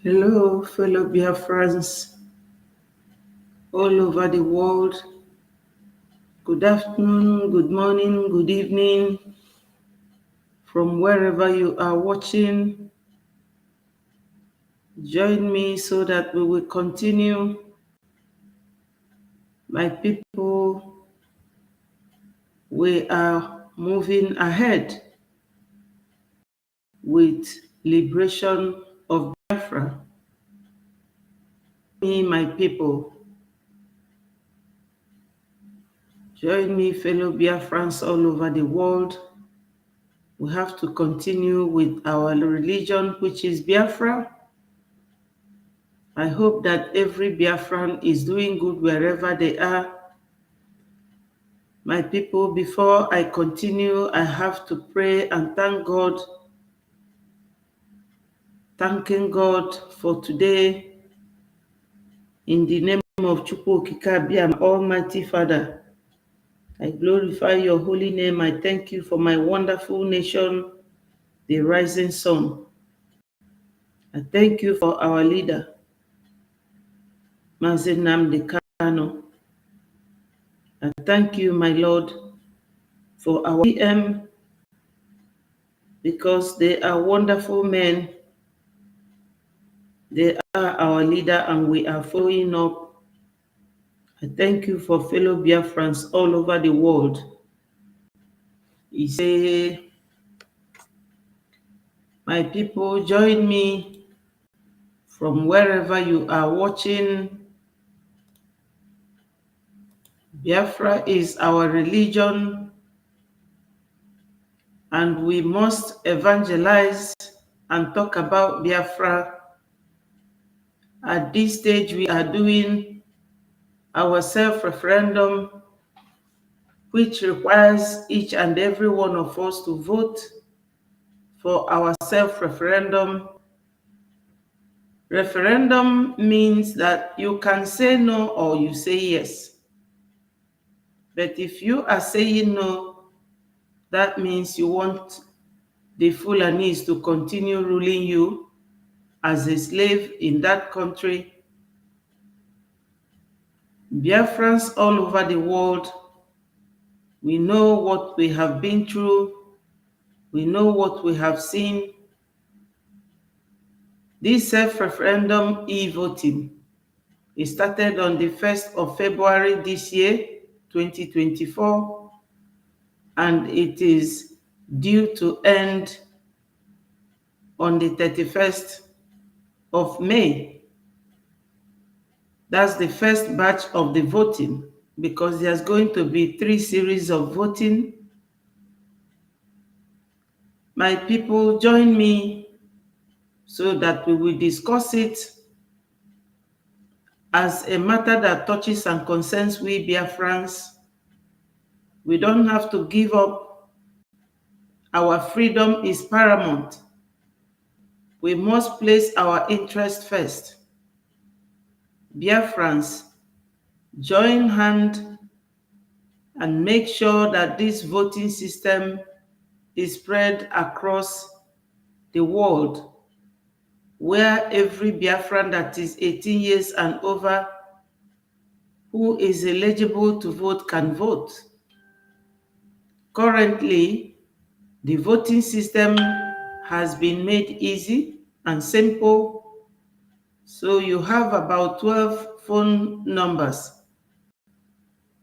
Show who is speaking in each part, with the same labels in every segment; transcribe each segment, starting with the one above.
Speaker 1: Hello, fellow Biafrans all over the world. Good afternoon, good morning, good evening, from wherever you are watching. Join me so that we will continue. My people, we are moving ahead with liberation of Biafra. Me, my people, join me, fellow Biafrans all over the world. We have to continue with our religion, which is Biafra. I hope that every Biafran is doing good wherever they are. My people, before I continue, I have to pray and thank God. Thanking God for today. In the name of Chukwu Okike, Almighty Father, I glorify your holy name. I thank you for my wonderful nation, the rising sun. I thank you for our leader, Mazi Nnamdi Kanu. I thank you, my Lord, for our PM, because they are wonderful men. They are our leader and we are following up. I thank you for fellow Biafrans all over the world. He say, my people, join me from wherever you are watching. Biafra is our religion and we must evangelize and talk about Biafra. At this stage, we are doing our self-referendum, which requires each and every one of us to vote for our self-referendum. Referendum means that you can say no or you say yes. But if you are saying no, that means you want the Fulanese to continue ruling you as a slave in that country. Biafrans all over the world, we know what we have been through. We know what we have seen. This self-referendum e-voting is started on the 1st of February this year, 2024, and it is due to end on the 31st of May. That's the first batch of the voting, because there's going to be 3 series of voting. My people, join me so that we will discuss it as a matter that touches and concerns we Biafrans. We don't have to give up. Our freedom is paramount. We must place our interest first. Biafrans, join hand and make sure that this voting system is spread across the world, where every Biafran that is 18 years and over who is eligible to vote can vote. Currently, the voting system has been made easy and simple, so you have about 12 phone numbers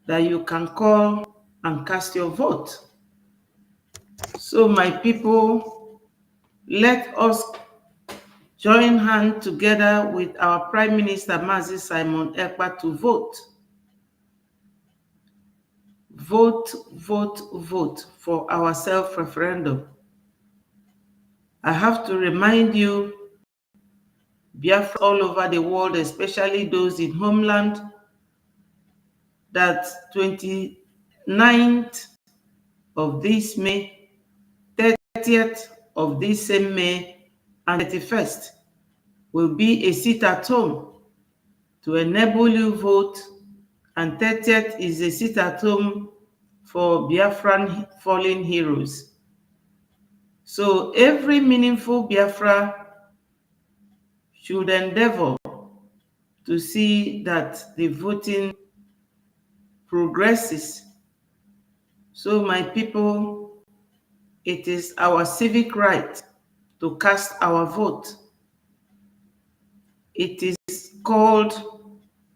Speaker 1: that you can call and cast your vote. So my people, let us join hands together with our Prime Minister Mazi Simon Ekpa to vote. Vote, vote, vote for our self-referendum. I have to remind you, Biafra all over the world, especially those in homeland, that 29th of this May, 30th of this same May, and 31st will be a sit at home to enable you vote, and 30th is a sit at home for Biafran fallen heroes. So every meaningful Biafra should endeavor to see that the voting progresses. So, my people, it is our civic right to cast our vote. It is called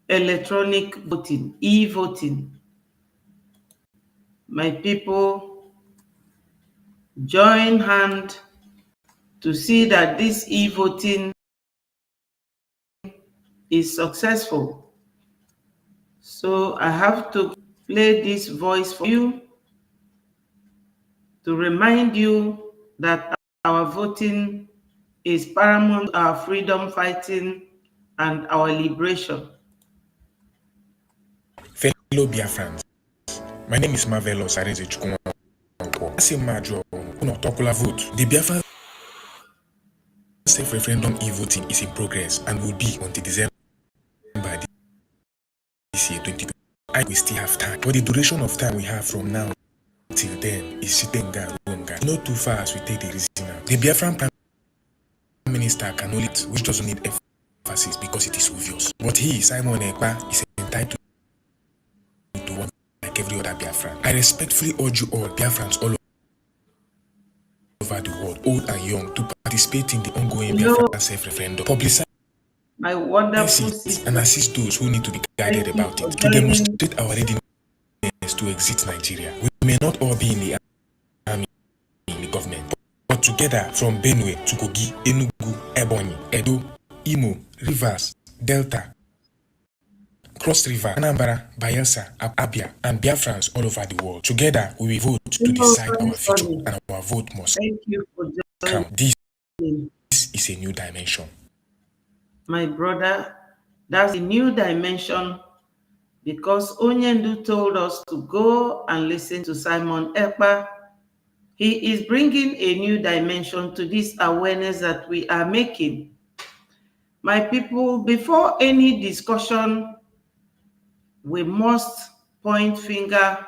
Speaker 1: electronic voting, e-voting. My people, join hand to see that this e-voting is successful. So I have to play this voice for you to remind you that our voting is paramount to our freedom fighting and our liberation.
Speaker 2: Fellow Biafrans, my name is Marvelous Areze Chukwuankwọ. Vote. The Biafran self-referendum e-voting is in progress and will be until December this year, 2020. We still have time, but the duration of time we have from now till then is Sitenga Runga. Not too far as we take the reason now. The Biafran Prime Minister can only, which doesn't need emphasis because it is obvious. But he, Simon Ekpa, is entitled to one like every other Biafran. I respectfully urge you all, Biafrans all over the world, old and young, to participate in the ongoing Biafran self-referendum. Publicize
Speaker 1: my wonderful sister,
Speaker 2: and assist those who need to be guided about it, to demonstrate our readiness to exit Nigeria. We may not all be in the army, in the government, but together from Benue to Kogi, Enugu, Ebonyi, Edo, Imo, Rivers, Delta, Cross River, Anambra, Bayelsa, Abia, and Biafrans all over the world. Together, we will vote to decide our future, and our vote must count. This is a new dimension.
Speaker 1: My brother, that's a new dimension because Onyendu told us to go and listen to Simon Ekpa. He is bringing a new dimension to this awareness that we are making. My people, before any discussion, we must point finger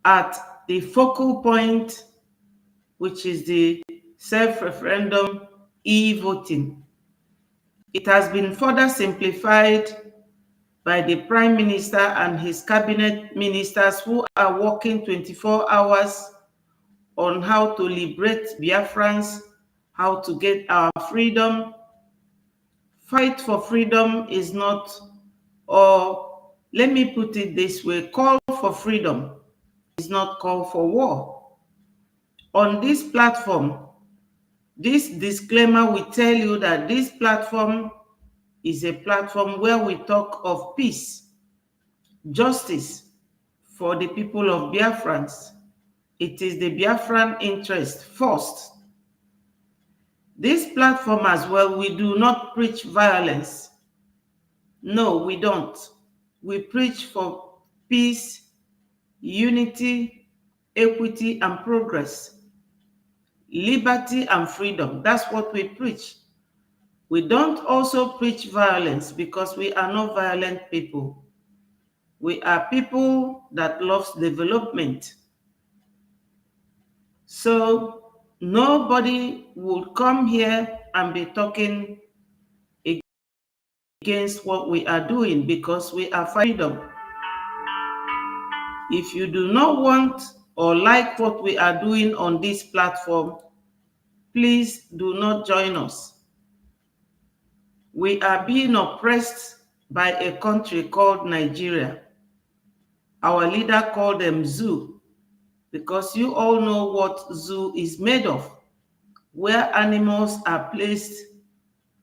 Speaker 1: at the focal point, which is the self-referendum e-voting. It has been further simplified by the Prime Minister and his cabinet ministers who are working 24 hours on how to liberate Biafrans, how to get our freedom. Fight for freedom is not, or let me put it this way, call for freedom is not call for war. On this platform, this disclaimer will tell you that this platform is a platform where we talk of peace, justice for the people of Biafrans. It is the Biafran interest first. This platform as well, we do not preach violence. No, we don't. We preach for peace, unity, equity, and progress, liberty and freedom. That's what we preach. We don't also preach violence because we are not violent people. We are people that love development. So nobody will come here and be talking against what we are doing because we are freedom. If you do not want or like what we are doing on this platform, please do not join us. We are being oppressed by a country called Nigeria. Our leader called them zoo, because you all know what zoo is made of, where animals are placed,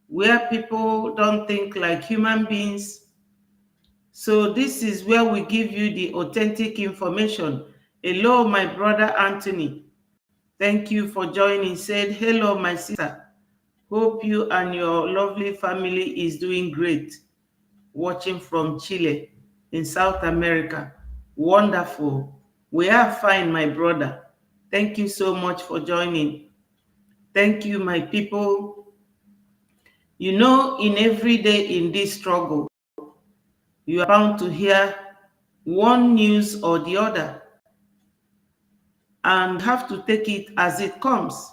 Speaker 1: where people don't think like human beings. So this is where we give you the authentic information. Hello, my brother Anthony. Thank you for joining. Said, hello, my sister. Hope you and your lovely family is doing great. Watching from Chile in South America. Wonderful. We are fine, my brother. Thank you so much for joining. Thank you, my people. You know, in every day in this struggle, you are bound to hear one news or the other and have to take it as it comes.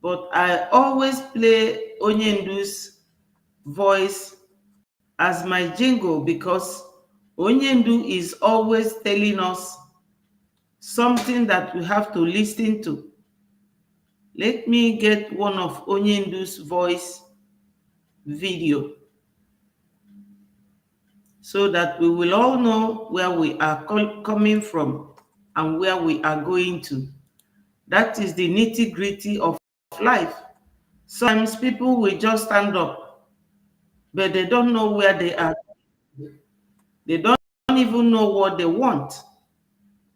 Speaker 1: but I always play Onyendu's voice as my jingle because Onyendu is always telling us something that we have to listen to. Let me get one of Onyendu's voice video so that we will all know where we are coming from and where we are going to. That is the nitty-gritty of life. Sometimes people will just stand up, but they don't know where they are. They don't even know what they want.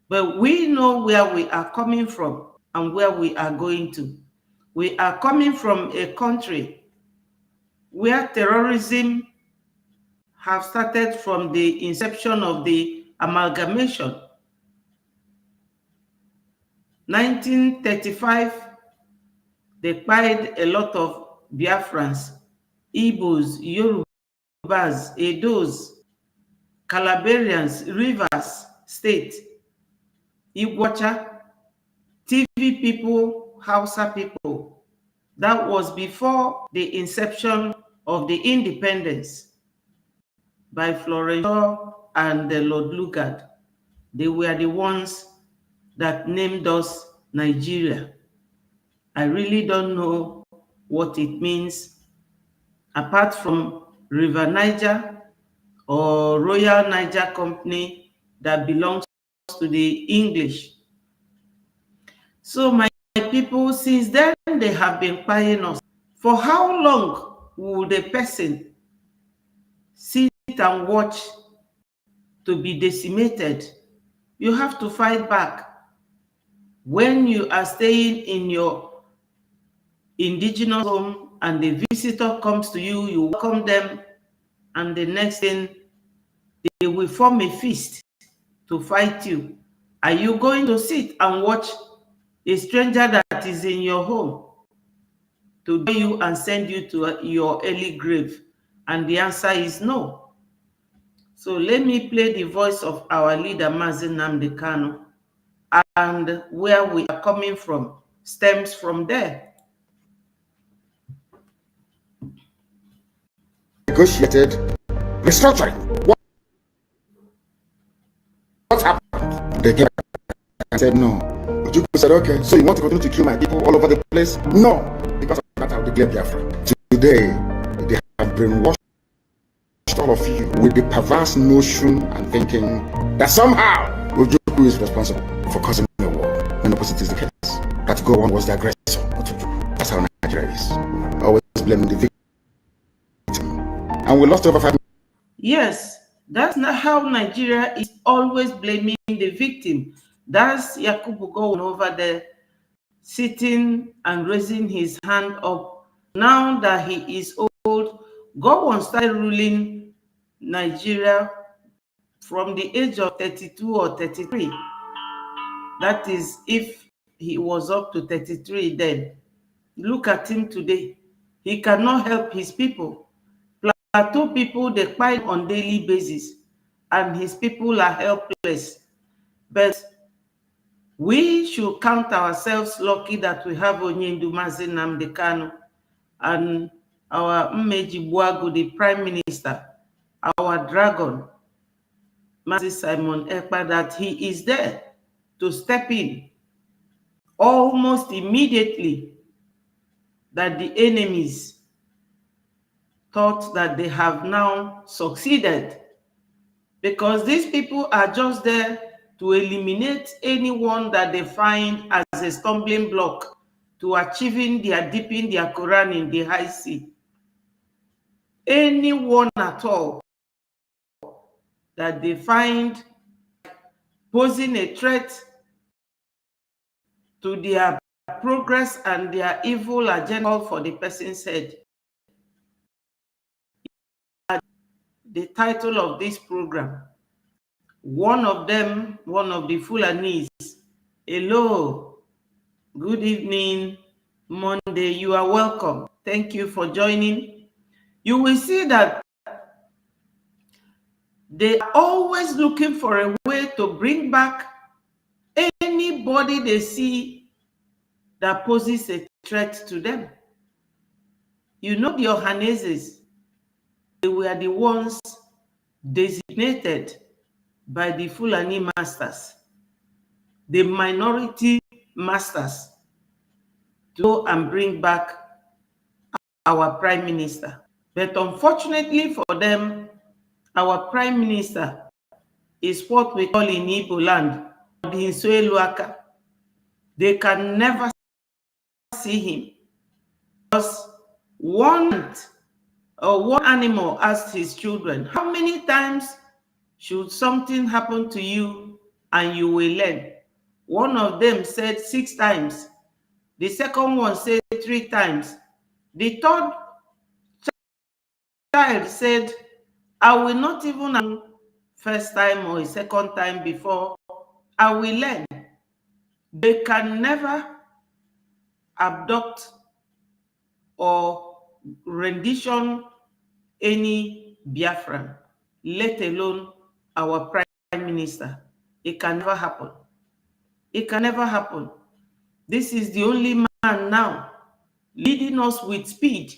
Speaker 1: But we know where we are coming from and where we are going to. We are coming from a country where terrorism have started from the inception of the amalgamation. 1935, they killed a lot of Biafrans, Igbos, Yorubas, Edos, Calabarians, Rivers State, Iguacha, TV people, Hausa people. That was before the inception of the independence by Florence and Lord Lugard. They were the ones that named us Nigeria. I really don't know what it means apart from River Niger or Royal Niger Company that belongs to the English. So my people, since then they have been paying us. For how long will the person sit and watch to be decimated? You have to fight back. When you are staying in your indigenous home and the visitor comes to you, you welcome them, and the next thing, they will form a fist to fight you. Are you going to sit and watch a stranger that is in your home to do you and send you to your early grave? And the answer is no. So let me play the voice of our leader, Mazi Nnamdi Kanu, and where we are coming from stems from there.
Speaker 3: Negotiated restructuring. What happened? They came and said no. Ojukwu said, okay, so you want to continue to kill my people all over the place? No, because of that I'll declare Biafra. Today, they have brainwashed all of you with the perverse notion and thinking that somehow Ojukwu is responsible for causing the war. When the opposite is the case. That Gowon was the aggressor, not Ojukwu. That's how Nigeria is. Always blaming the victim. And we lost over 5 million.
Speaker 1: Yes, that's not how Nigeria is, always blaming the victim. That's Yakubu Gowon over there sitting and raising his hand up. Now that he is old, Gowon started ruling Nigeria from the age of 32 or 33. That is, if he was up to 33 then. Look at him today. He cannot help his people. Plateau people, they fight on daily basis, and his people are helpless. But we should count ourselves lucky that we have Onyendu Mazi Nnamdi Kanu and our Mmeji Buagu, the Prime Minister, our dragon, Mazi Simon Ekpa, that he is there to step in almost immediately that the enemies thought that they have now succeeded, because these people are just there to eliminate anyone that they find as a stumbling block to achieving their dipping their Quran in the high sea. Anyone at all that they find posing a threat to their progress and their evil agenda for the person's head. The title of this program, one of them, one of the Fulanis, hello, good evening, Monday, you are welcome. Thank you for joining. You will see that they are always looking for a way to bring back anybody they see that poses a threat to them. You know, the Ohaneses, they were the ones designated by the Fulani masters, the minority masters, to go and bring back our prime minister. But unfortunately for them, our prime minister is what we call in Igbo land, the Insueluaka. They can never see him because one animal asked his children, how many times should something happen to you and you will learn? One of them said 6 times. The second one said 3 times. The third child said, I will not even learn first time or a second time before I will learn. They can never abduct or rendition any Biafran, let alone our prime minister. It can never happen. It can never happen. This is the only man now leading us with speed.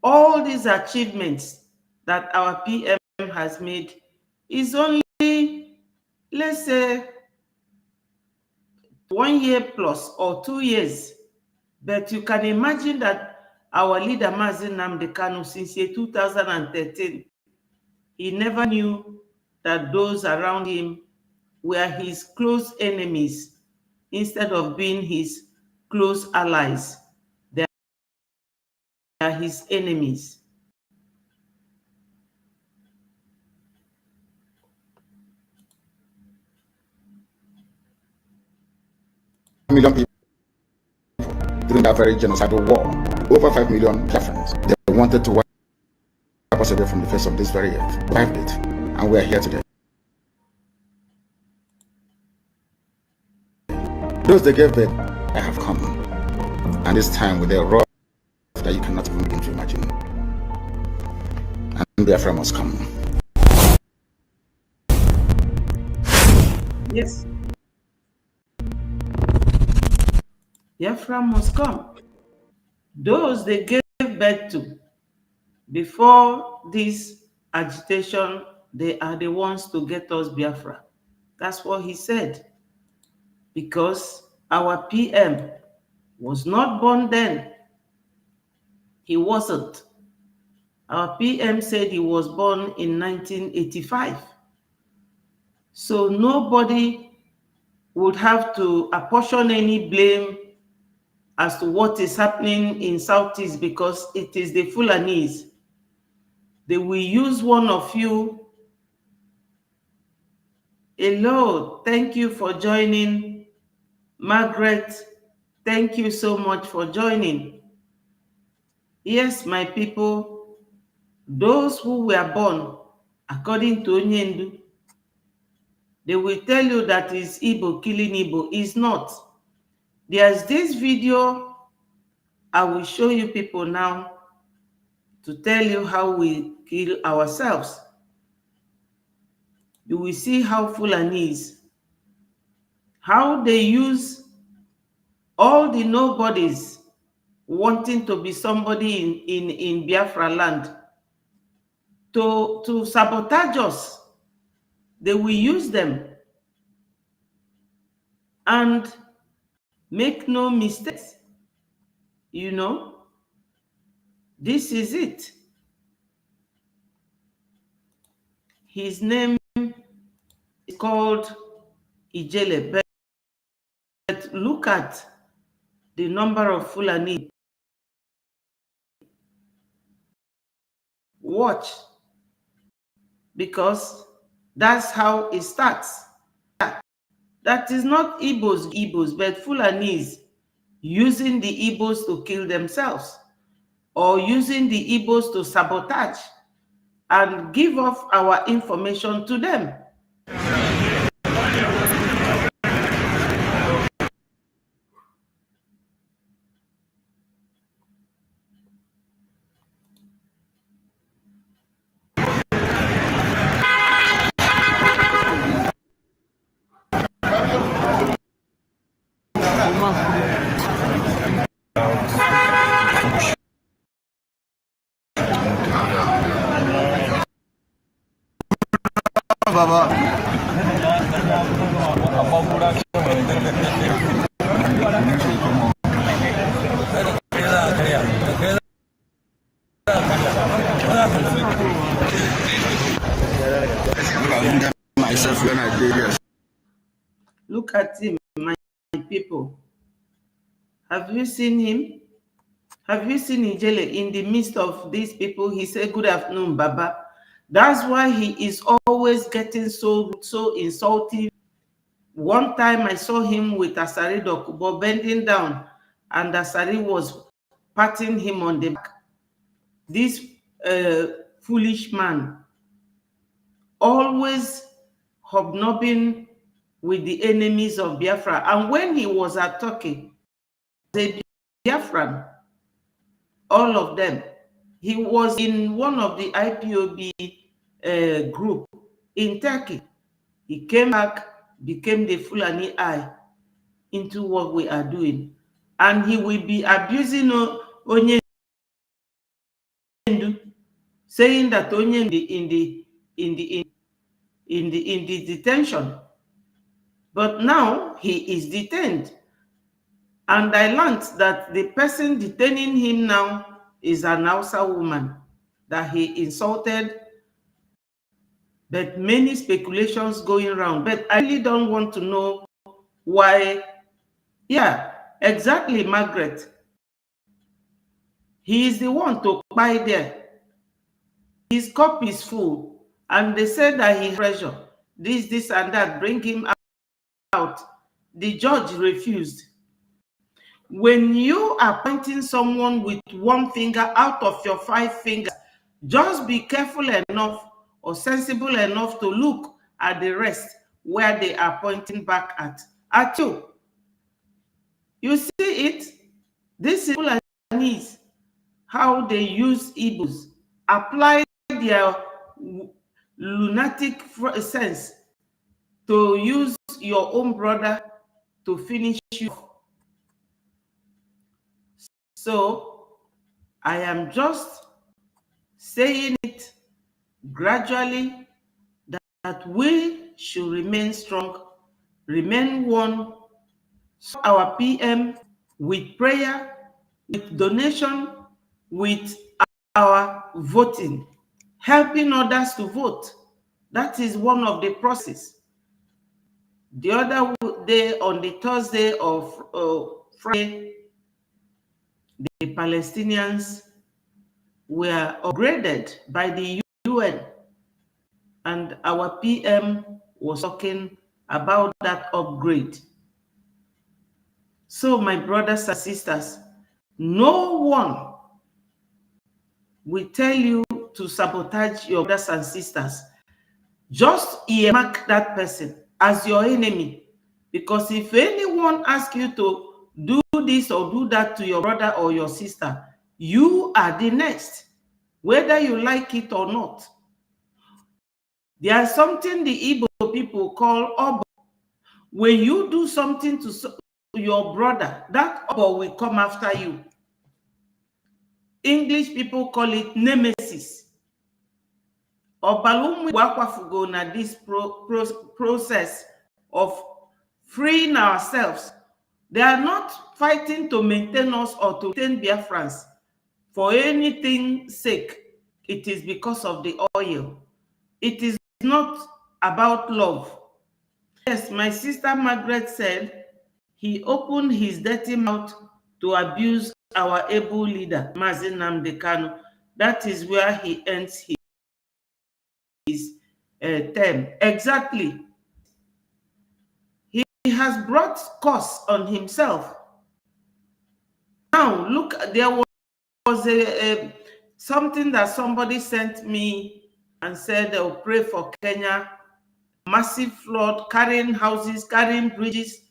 Speaker 1: All these achievements that our PM has made is only, let's say, 1 year plus or 2 years. But you can imagine that our leader, Mazi Nnamdi Kanu, since year 2013, he never knew that those around him were his close enemies instead of being his close allies. They are his enemies.
Speaker 3: Million people during that very genocidal war, over 5 million Biafrans. They wanted to wipe us away from the face of this very earth. Wiped it, and we are here today. Those they gave birth, I have come, and this time with a wrath that you cannot even begin to imagine. And Biafra must come.
Speaker 1: Yes. Biafra must come. Those they gave birth to before this agitation, they are the ones to get us Biafra. That's what he said. Because our PM was not born then. He wasn't. Our PM said he was born in 1985. So nobody would have to apportion any blame as to what is happening in Southeast because it is the Fulanese. They will use one of you. Hello, thank you for joining. Margaret, thank you so much for joining. Yes, my people, those who were born according to Onyendu, they will tell you that is Igbo killing Igbo. Is not. There's this video I will show you people now to tell you how we kill ourselves. You will see how Fulanese, how they use all the nobodies wanting to be somebody in Biafra land to sabotage us. They will use them. And make no mistakes. You know, this is it. His name is called Ijele, but look at the number of Fulani. Watch, because that's how it starts. That is not Igbos, but Fulanis using the Igbos to kill themselves or using the Igbos to sabotage and give off our information to them.
Speaker 3: Baba. Myself when I did this.
Speaker 1: Look at him, my people. Have you seen him? Have you seen Ijele in the midst of these people? He said, "Good afternoon, Baba." That's why he is always getting so insulting. One time I saw him with Asari Dokubo bending down, and Asari was patting him on the back. This foolish man, always hobnobbing with the enemies of Biafra. And when he was at Turkey, the Biafran, all of them, he was in one of the IPOB group in Turkey. He came back, became the Fulani eye into what we are doing. And he will be abusing Onyendu, saying that Onyendu in the detention. But now he is detained. And I learned that the person detaining him now is an Hausa woman that he insulted. But many speculations going around. But I really don't want to know why. Yeah, exactly, Margaret. He is the one to buy there. His cup is full. And they said that he has pressure. This, and that. Bring him out. The judge refused. When you are pointing someone with one finger out of your 5 fingers, just be careful enough or sensible enough to look at the rest where they are pointing back at you. You see it? This is Fulanese, how they use Igbos, apply their lunatic sense to use your own brother to finish you. So I am just saying it gradually that we should remain strong, remain one. Our PM with prayer, with donation, with our voting, helping others to vote. That is one of the process. The other day, on the Thursday of Friday, the Palestinians were upgraded by the UN, and our PM was talking about that upgrade. So, my brothers and sisters, no one will tell you to sabotage your brothers and sisters. Just earmark that person as your enemy. Because if anyone asks you to do this or do that to your brother or your sister, you are the next, whether you like it or not. There's something the Igbo people call obo. When you do something to your brother, that obo will come after you. English people call it nemesis. Obalum wakwafugo na this process of freeing ourselves. They are not fighting to maintain us or to maintain Biafrans for anything sake. It is because of the oil. It is not about love. Yes, my sister Margaret said he opened his dirty mouth to abuse our able leader, Mazi Nnamdi Kanu. That is where he ends his term. Exactly. He has brought curse on himself. Now, look, there was something that somebody sent me and said they'll pray for Kenya. Massive flood, carrying houses, carrying bridges,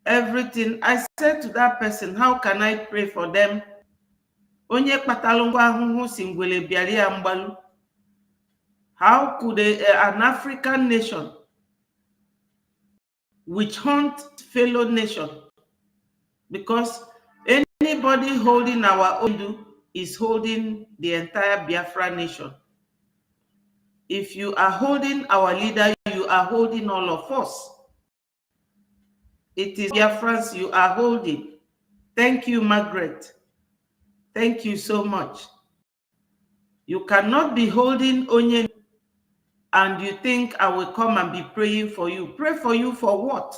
Speaker 1: everything. I said to that person, how can I pray for them? Onye kpatalungwa ahụhụ si ngwele bịara ya mgbalu. How could an African nation witch hunt fellow nation? Because anybody holding our Odu is holding the entire Biafra nation. If you are holding our leader, you are holding all of us. It is Biafrans you are holding. Thank you, Margaret. Thank you so much. You cannot be holding Onyen and you think I will come and be praying for you. Pray for you for what?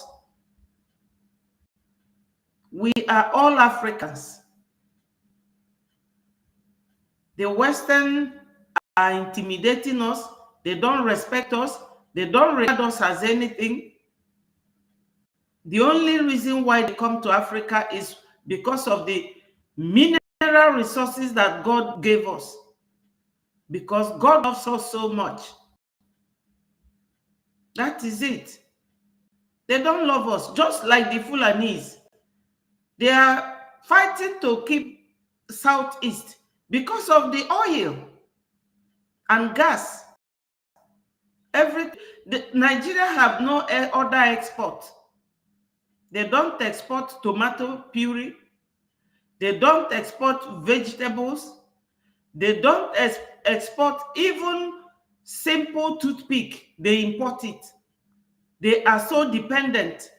Speaker 1: We are all Africans. The Western are intimidating us. They don't respect us. They don't regard us as anything. The only reason why they come to Africa is because of the mineral resources that God gave us. Because God loves us so much. That is it. They don't love us, just like the Fulanese. They are fighting to keep Southeast because of the oil and gas. Nigeria have no other export. They don't export tomato puree. They don't export vegetables. They don't export even simple toothpick. They import it. They are so dependent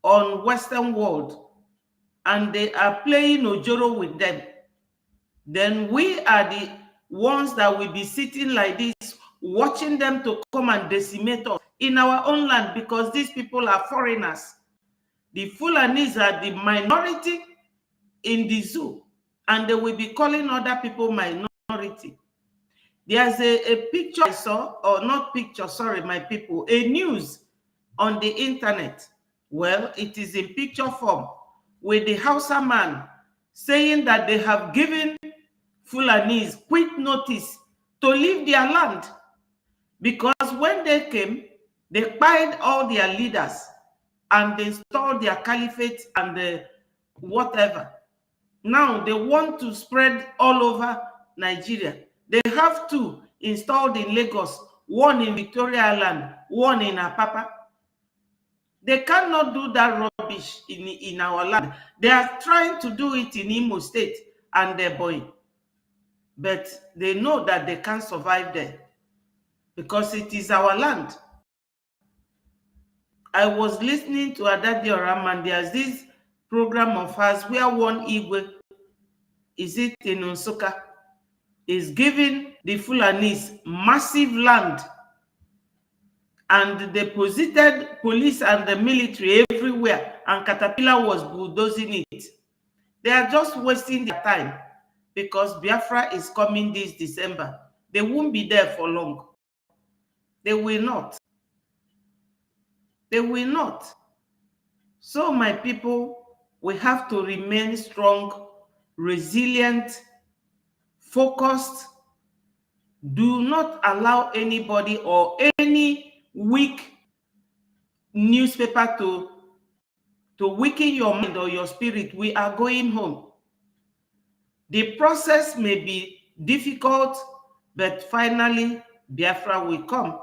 Speaker 1: on Western world, and they are playing ojoro with them. Then we are the ones that will be sitting like this, watching them to come and decimate us in our own land, because these people are foreigners. The Fulanis are the minority in the zoo, and they will be calling other people minority. There's a picture I saw, or not picture, sorry, my people, a news on the internet. Well, it is in picture form with the Hausa man saying that they have given Fulanese quick notice to leave their land, because when they came, they killed all their leaders and they installed their caliphate and the whatever. Now they want to spread all over Nigeria. They have two installed in Lagos, one in Victoria Island, one in Apapa. They cannot do that rubbish in our land. They are trying to do it in Imo State and their boy. But they know that they can't survive there because it is our land. I was listening to Adadi Oram, and there's this program of ours where one Igwe, is it in Nsukka, is giving the Fulanis massive land, and they posited police and the military everywhere, and Caterpillar was bulldozing it. They are just wasting their time, because Biafra is coming this December. They won't be there for long. They will not. They will not. So my people, we have to remain strong, resilient, focused. Do not allow anybody or any weak newspaper to weaken your mind or your spirit. We are going home. The process may be difficult, but finally Biafra will come.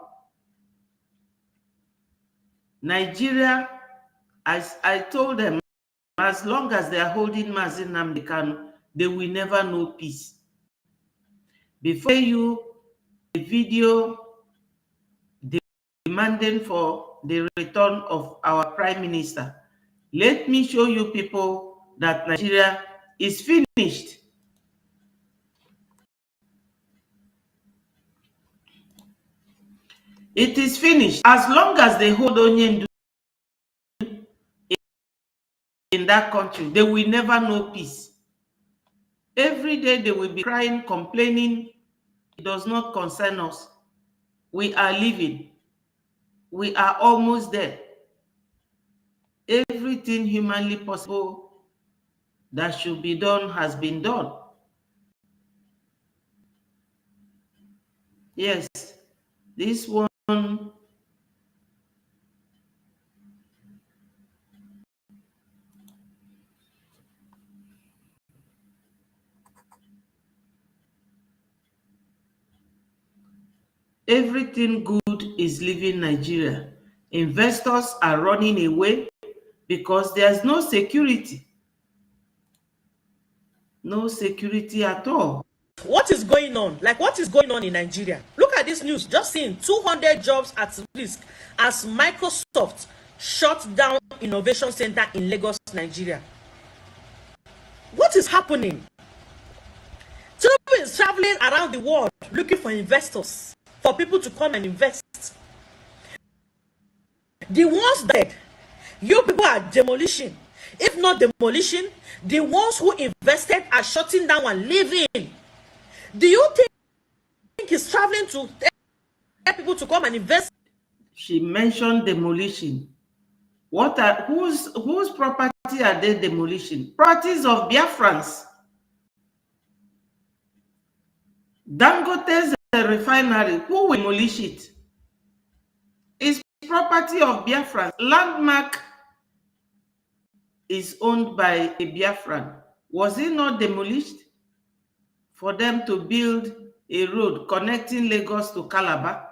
Speaker 1: Nigeria, as I told them, as long as they are holding Mazi Nnamdi Kanu, they will never know peace. Before you, a video demanding for the return of our Prime Minister, let me show you people that Nigeria is finished. It is finished. As long as they hold Onyendu in that country, they will never know peace. Every day they will be crying, complaining. It does not concern us. We are living. We are almost there. Everything humanly possible that should be done has been done. Yes, this one. Everything good is leaving Nigeria. Investors are running away because there's no security. No security at all.
Speaker 4: What is going on? Like, what is going on in Nigeria? Look at this news, just seeing 200 jobs at risk as Microsoft shut down innovation center in Lagos, Nigeria. What is happening? Tinubu is traveling around the world looking for investors, for people to come and invest. The ones that you people are demolishing, if not demolition, the ones who invested are shutting down and leaving. Do you think he's traveling to tell people to come and invest?
Speaker 1: She mentioned demolition. Whose property are they demolishing? Properties of Biafrans. Dangote's refinery, who will demolish it? It's property of Biafrans. Landmark is owned by a Biafran. Was it not demolished for them to build a road connecting Lagos to Calabar,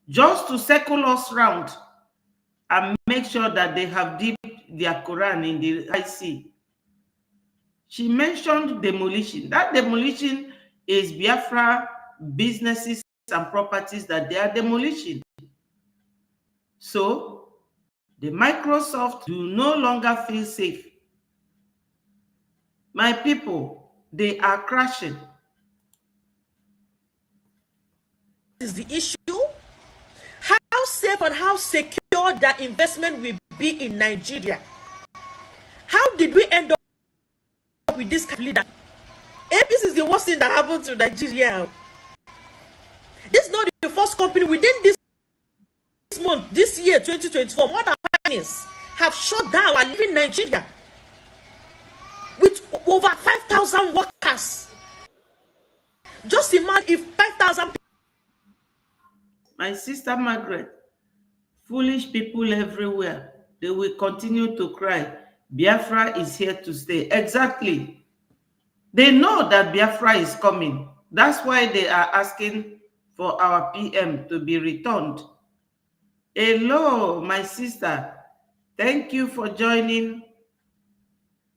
Speaker 1: just to circle us round and make sure that they have dipped their Quran in the high sea? She mentioned demolition. That demolition is Biafra businesses and properties that they are demolishing. So the Microsoft do no longer feel safe. My people, they are crashing.
Speaker 4: Is the issue? How safe and how secure that investment will be in Nigeria? How did we end up with this leader? This is the worst thing that happened to Nigeria. This is not the first company within this month, this year, 2024. More than companies have shut down and leaving Nigeria with over 5,000 workers. Just imagine if 5,000 people.
Speaker 1: My sister Margaret, foolish people everywhere, they will continue to cry. Biafra is here to stay. Exactly. They know that Biafra is coming. That's why they are asking for our PM to be returned. Hello, my sister. Thank you for joining.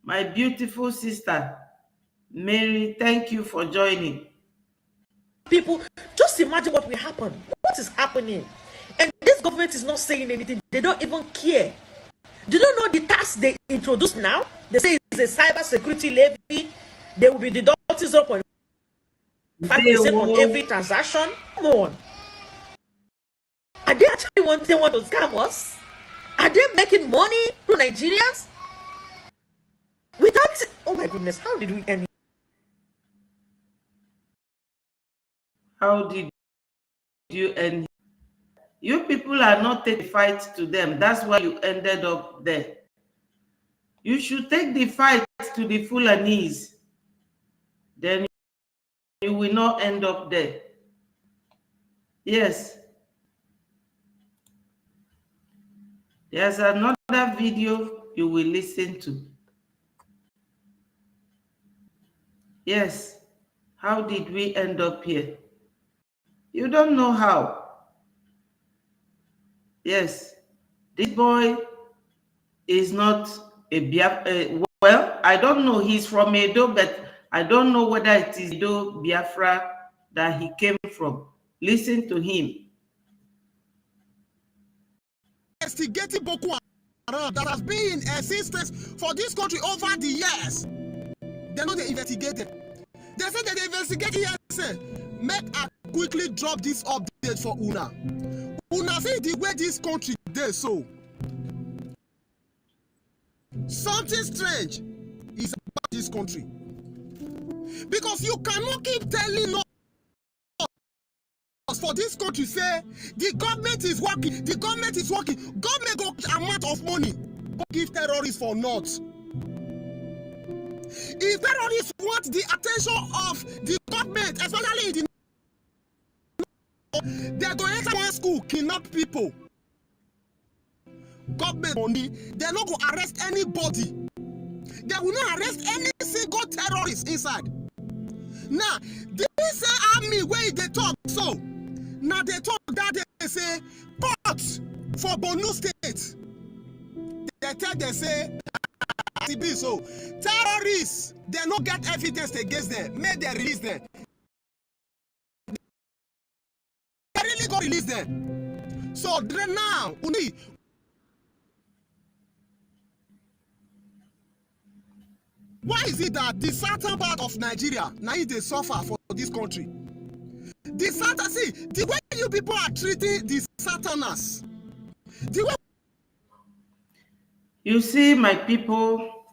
Speaker 1: My beautiful sister, Mary, thank you for joining.
Speaker 4: People, just imagine what will happen. What is happening? And this government is not saying anything. They don't even care. Do you know the tax they introduced now? They say it's a cyber security levy. They will be deducting 0.5% on every transaction. Come on. Are they actually want to scam us? Are they making money to Nigerians? Without, oh my goodness, how did we end it?
Speaker 1: How did you end? You people are not taking the fight to them. That's why you ended up there. You should take the fight to the Fulanese. Then you will not end up there. Yes. There's another video you will listen to. Yes. How did we end up here? You don't know how. Yes. This boy is not a Biafra. Well, I don't know. He's from Edo, but I don't know whether it is Edo Biafra that he came from. Listen to him.
Speaker 5: Investigating Boko Haram that has been in existence for this country over the years. They know they investigated. They said that they investigated here. Make I quickly drop this update for Una. Una see the way this country does so. Something strange is about this country. Because you cannot keep telling us for this country say the government is working, the government is working, government got amount of money, but give terrorists for naught. If terrorists want the attention of the government, especially in the they're going to enter one school, kidnap people. Government money, they're not going to arrest anybody. They will not arrest any single terrorist inside. Now, this army where they talk so. Now they talk that they say court for Borno State. They say so terrorists, they not get evidence against them. May they release them. release them. So then now, why is it that the southern part of Nigeria now they suffer for this country? The southern, see, the way you people are treating the southerners, the way.
Speaker 1: You see, my people,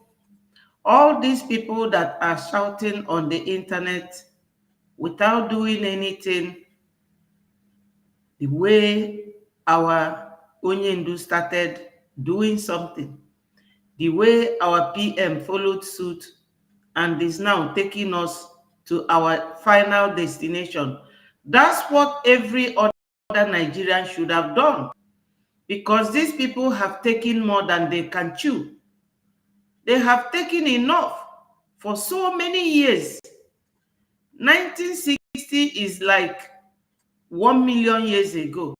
Speaker 1: all these people that are shouting on the internet without doing anything, the way our Onyendu started doing something, the way our PM followed suit and is now taking us to our final destination. That's what every other Nigerian should have done, because these people have taken more than they can chew. They have taken enough for so many years. 1960 is like 1 million years ago.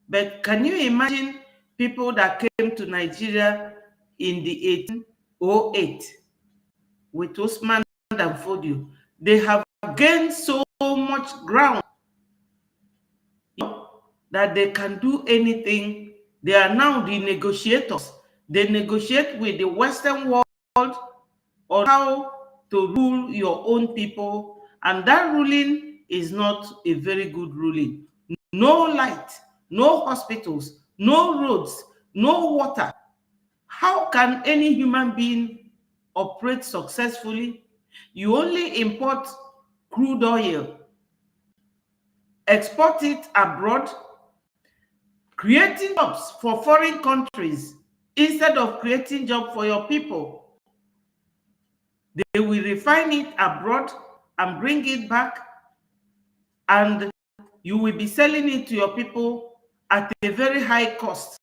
Speaker 1: But can you imagine people that came to Nigeria in the 1808 with Osman and Fodio? They have gained so much ground that they can do anything. They are now the negotiators. They negotiate with the Western world on how to rule your own people, and that ruling is not a very good ruling. No light, no hospitals, no roads, no water. How can any human being operate successfully? You only import crude oil, export it abroad, creating jobs for foreign countries instead of creating jobs for your people. They will refine it abroad and bring it back, and you will be selling it to your people at a very high cost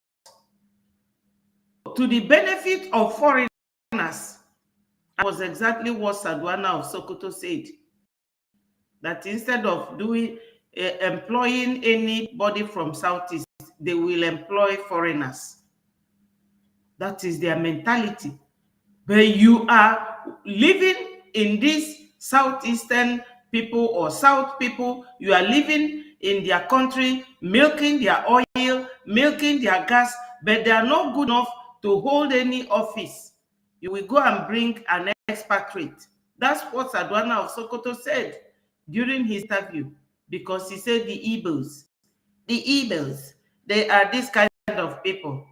Speaker 1: to the benefit of foreigners. That was exactly what Sadwana of Sokoto said, that instead of employing anybody from Southeast, they will employ foreigners. That is their mentality. But you are living in this Southeastern people or South people, you are living in their country, milking their oil, milking their gas, but they are not good enough to hold any office. You will go and bring an expatriate. That's what Sadwana of Sokoto said during his interview, because he said the Igbos, they are this kind of people.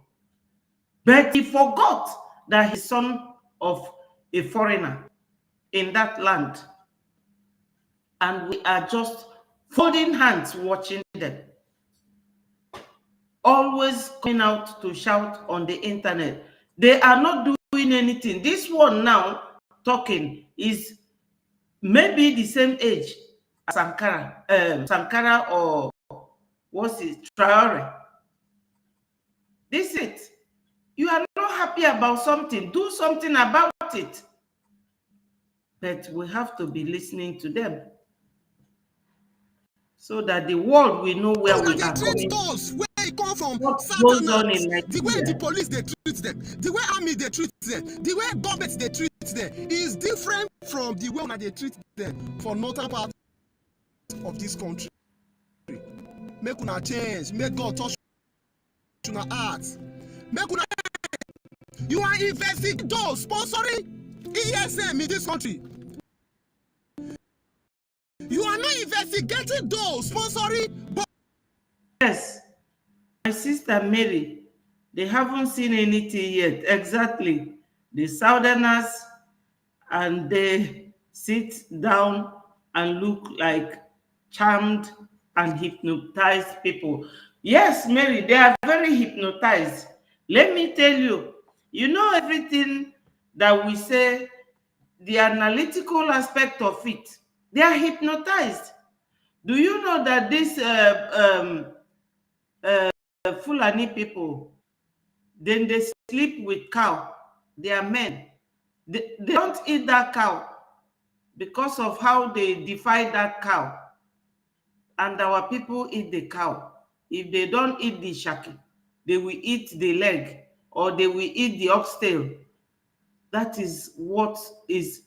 Speaker 1: But he forgot that he's son of a foreigner in that land. And we are just folding hands watching them. Always coming out to shout on the internet. They are not doing anything. This one now talking is maybe the same age as Sankara or what's it, TERR0RISTS. This is it. You are not happy about something, do something about it. But we have to be listening to them so that the world will know where we are coming
Speaker 5: from. Where it come from,
Speaker 1: what goes on in
Speaker 5: Nigeria. The way the police they treat them, the way army they treat them, the way government they treat them is different from the way they treat them for northern part of this country. Make una change, make God touch una heart. Make una, you are investing those sponsoring ESM in this country. You are not investigating those sponsoring.
Speaker 1: Yes, my sister Mary, they haven't seen anything yet. Exactly. The Southerners, and they sit down and look like charmed and hypnotized people. Yes, Mary, they are very hypnotized. Let me tell you, you know everything that we say, the analytical aspect of it, they are hypnotized. Do you know that these Fulani people, then they sleep with cow? They are men. They don't eat that cow because of how they defy that cow. And our people eat the cow. If they don't eat the shaki, they will eat the leg or they will eat the oxtail. That is what is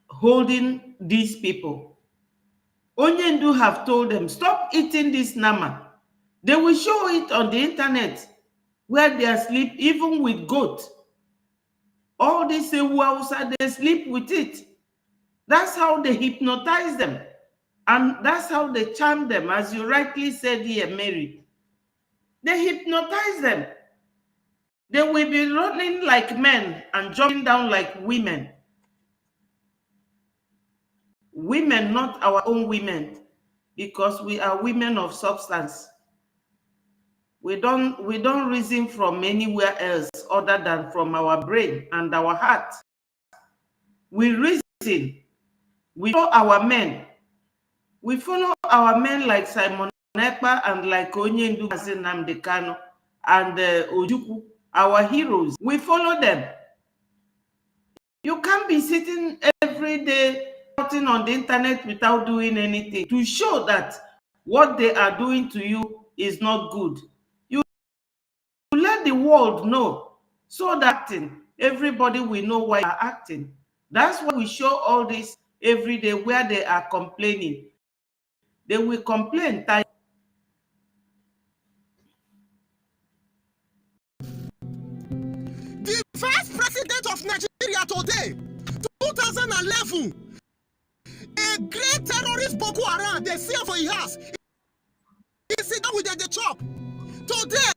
Speaker 1: holding these people. Onyendu have told them, stop eating this nama. They will show it on the internet where they sleep, even with goat. All these Hausa, they sleep with it. That's how they hypnotize them. And that's how they charm them, as you rightly said here, Mary. They hypnotize them. They will be running like men and jumping down like women. Women, not our own women, because we are women of substance. We don't reason from anywhere else other than from our brain and our heart. We reason. We follow our men. We follow our men like Simon Ekpa and like Onyendu Nnamdi Kanu and Ojukwu, our heroes. We follow them. You can't be sitting every day shouting on the internet without doing anything to show that what they are doing to you is not good. You let the world know, so that everybody will know why you are acting. That's why we show all this every day where they are complaining. They will complain.
Speaker 5: The vice president of Nigeria today, 2011, a great terrorist Boko Haram, they see for his house. He sit down with the chop. Today.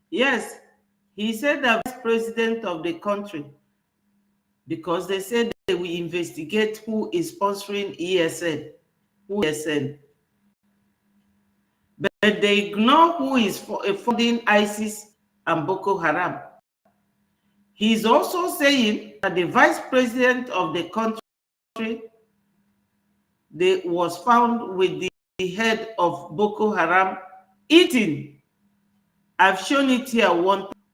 Speaker 1: Yes, he said the vice president of the country, because they said they will investigate who is sponsoring ESN. But they ignore who is funding ISIS and Boko Haram. He's also saying that the vice president of the country was found with the head of Boko Haram eating. I've shown it here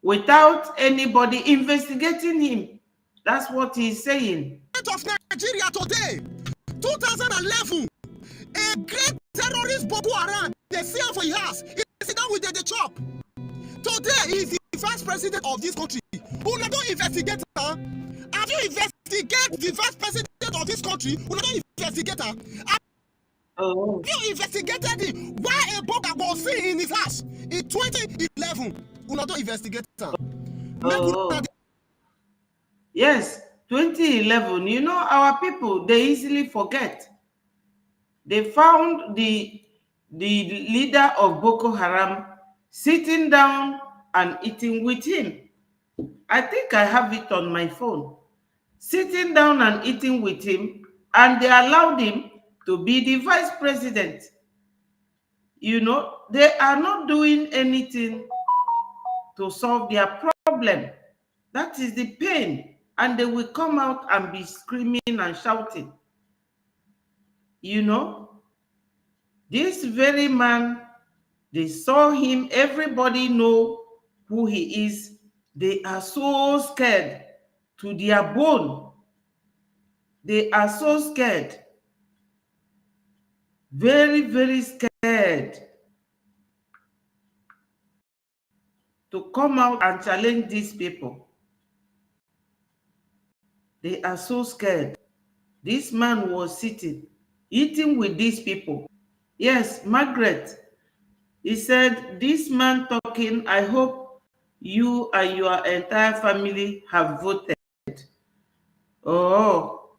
Speaker 1: without anybody investigating him. That's what he's saying.
Speaker 5: Of Nigeria today, 2011, a great terrorist Boko Haram, they see for his house. He sit down with the chop. Today, he's the vice president of this country. Who don't investigate her? Have you investigated the vice president of this country? Who don't investigate her? Have you investigated why a Boko was seen in his house in 2011? Who don't investigate her?
Speaker 1: Yes, 2011. You know, our people, they easily forget. They found the leader of Boko Haram sitting down and eating with him. I think I have it on my phone. Sitting down and eating with him, and they allowed him to be the vice president. You know, they are not doing anything to solve their problem. That is the pain. And they will come out and be screaming and shouting. You know, this very man, they saw him, everybody know who he is. They are so scared to their bone. They are so scared. Very, very scared to come out and challenge these people. They are so scared. This man was sitting, eating with these people. Yes, Margaret, he said, this man talking, I hope you and your entire family have voted. Oh,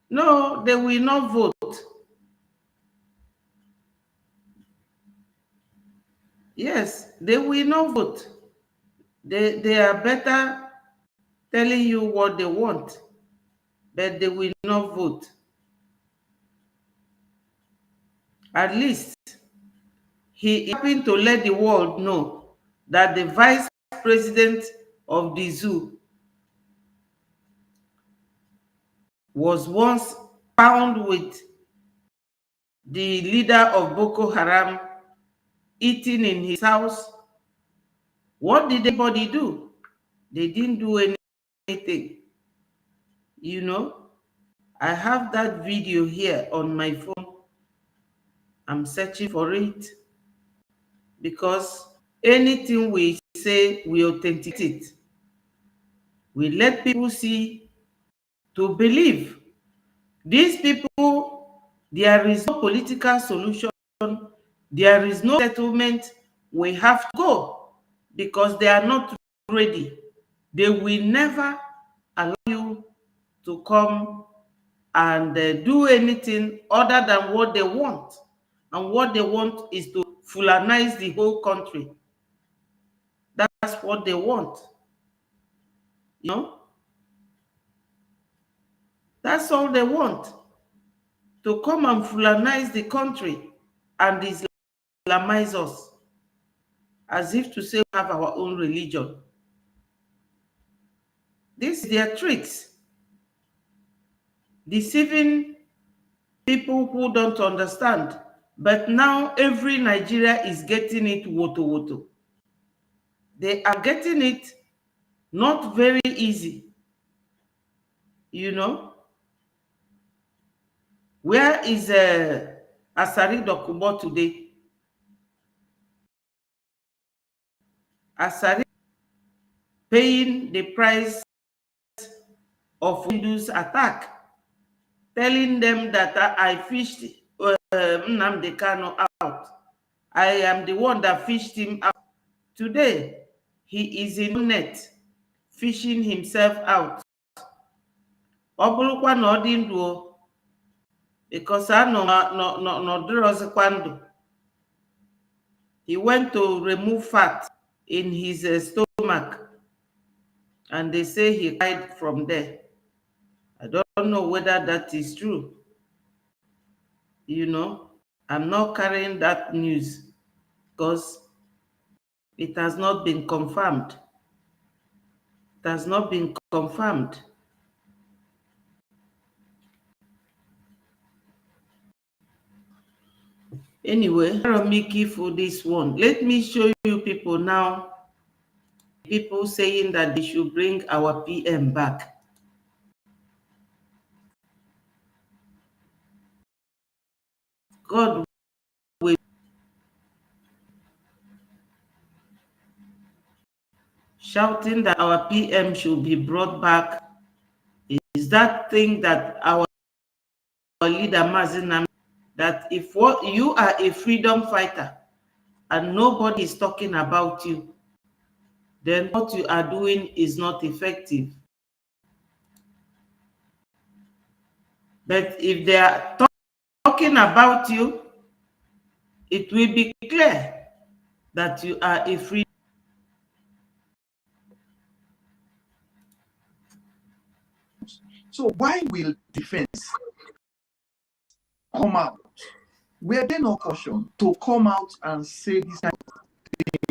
Speaker 1: no, they will not vote. Yes, they will not vote. They are better telling you what they want, but they will not vote. At least he happened to let the world know that the vice president of the zoo was once found with the leader of Boko Haram eating in his house. What did anybody do? They didn't do anything. You know, I have that video here on my phone. I'm searching for it because anything we say, we authenticate it. We let people see to believe. These people, there is no political solution. There is no settlement. We have to go because they are not ready. They will never allow you to come and do anything other than what they want. And what they want is to Fulanize the whole country. That's what they want. You know? That's all they want. To come and Fulanize the country and Islamize us. As if to say we have our own religion. These are their tricks. Deceiving people who don't understand. But now every Nigeria is getting it woto. They are getting it not very easy. You know? Where is Asari Dokubo today? Asari paying the price of Windows attack, telling them that I fished Nnamdi Kanu out. I am the one that fished him out. Today, he is in net, fishing himself out. Obulukwa na odi ndu o, because no dorozikwa ndu. He went to remove fat in his stomach, and they say he died from there. I don't know whether that is true. You know, I'm not carrying that news because it has not been confirmed. It has not been confirmed. Anyway, Mickey for this one. Let me show you people now. People saying that they should bring our PM back. God will shouting that our PM should be brought back. Is that thing that our leader Mazinam, that if what you are a freedom fighter and nobody is talking about you, then what you are doing is not effective. But if they are talking about you, it will be clear that you are a free.
Speaker 6: So why will defense come out? Were they not cautioned to come out and say this kind of thing?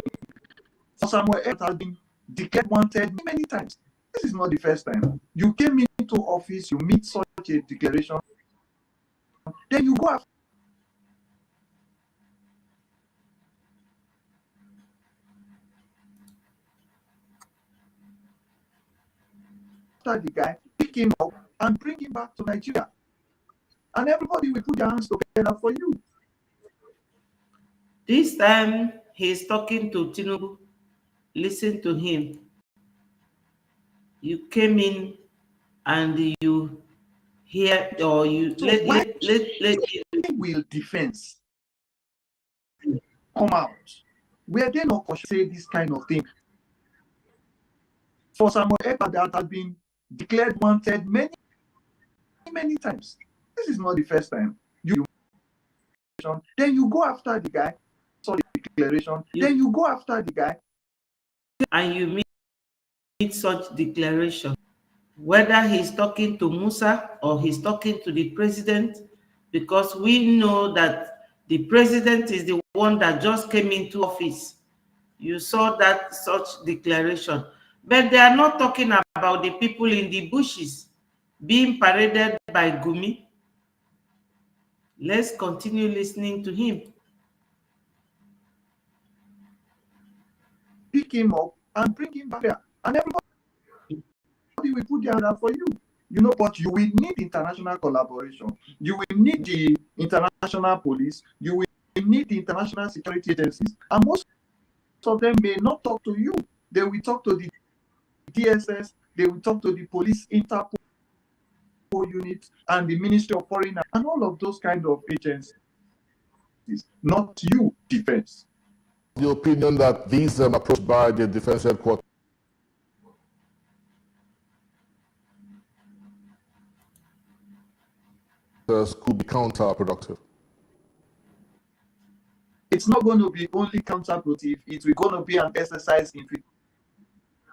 Speaker 6: Samuel Ekpa has been declared wanted many times. This is not the first time. You came into office, you meet such a declaration, then you go after the guy, pick him up, and bring him back to Nigeria. And everybody will put their hands together for you.
Speaker 1: This time he's talking to Tinubu. Listen to him. You came in and you hear, or you
Speaker 6: So
Speaker 1: let
Speaker 6: will defense come out? Were they not cautioned to say this kind of thing? For Samuel Ekpa that has been declared wanted many times. This is not the first time. Then you go after the guy. Sorry, declaration. Then you go after the guy.
Speaker 1: And you meet such declaration. Whether he's talking to Musa or he's talking to the president, because we know that the president is the one that just came into office. You saw that such declaration. But they are not talking about the people in the bushes being paraded by Gumi. Let's continue listening to him.
Speaker 6: Pick him up and bring him back there. And everybody will put their hand up for you. You know, but you will need international collaboration. You will need the international police. You will need the international security agencies. And most of them may not talk to you. They will talk to the DSS. They will talk to the police Interpol unit and the Ministry of Foreign and all of those kind of agencies. Not you. defense.
Speaker 7: The opinion that these approach by the defense headquarters could be counterproductive.
Speaker 6: It's not going to be only counterproductive, it's going to be an exercise in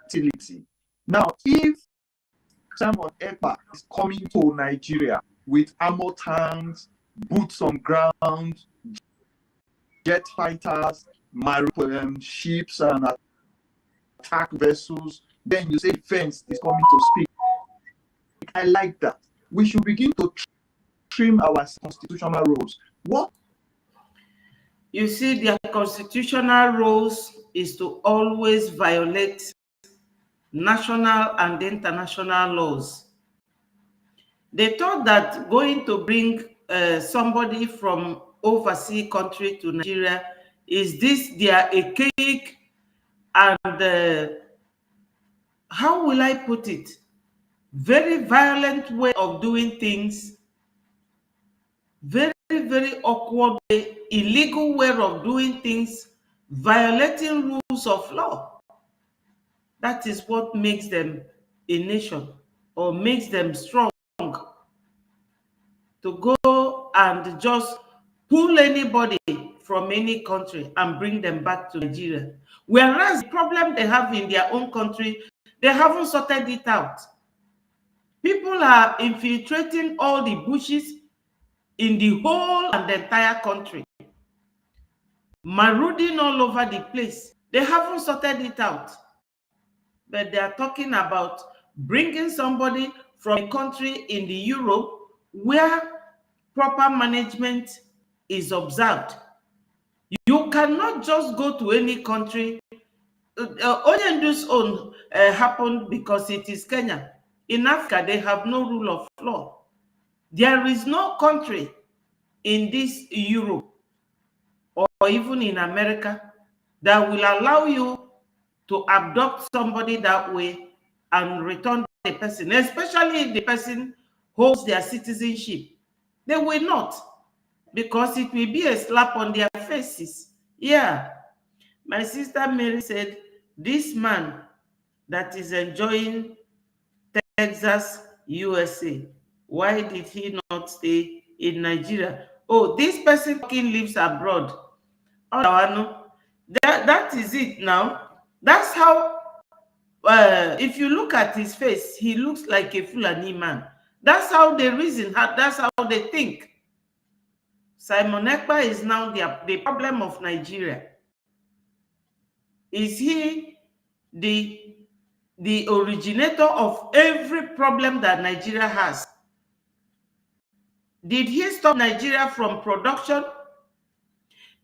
Speaker 6: futility. Now, if Simon Ekpa is coming to Nigeria with armor tanks, boots on ground, jet fighters, ships and attack vessels, then you say defense is coming to speak. I like that. We should begin to trim our constitutional roles. What?
Speaker 1: You see, their constitutional roles is to always violate national and international laws. They thought that going to bring somebody from overseas country to Nigeria is this their archaic and how will I put it? Very violent way of doing things, very, very awkward way, illegal way of doing things, violating rules of law. That is what makes them a nation or makes them strong to go and just pull anybody from any country and bring them back to Nigeria. Whereas the problem they have in their own country, they haven't sorted it out. People are infiltrating all the bushes in the whole and the entire country, marauding all over the place. They haven't sorted it out. But they are talking about bringing somebody from a country in the Europe where proper management is observed. You cannot just go to any country. Onyendu's own happened because it is Kenya. In Africa, they have no rule of law. There is no country in this Europe or even in America that will allow you to abduct somebody that way and return the person, especially if the person holds their citizenship. They will not, because it will be a slap on their faces. Yeah, my sister Mary said, this man that is enjoying Texas, USA, why did he not stay in Nigeria? Oh, this person lives abroad. Oh, no. That is it now. That's how, if you look at his face, he looks like a Fulani man. That's how they reason, that's how they think. Simon Ekpa is now the problem of Nigeria. Is he the originator of every problem that Nigeria has? Did he stop Nigeria from production?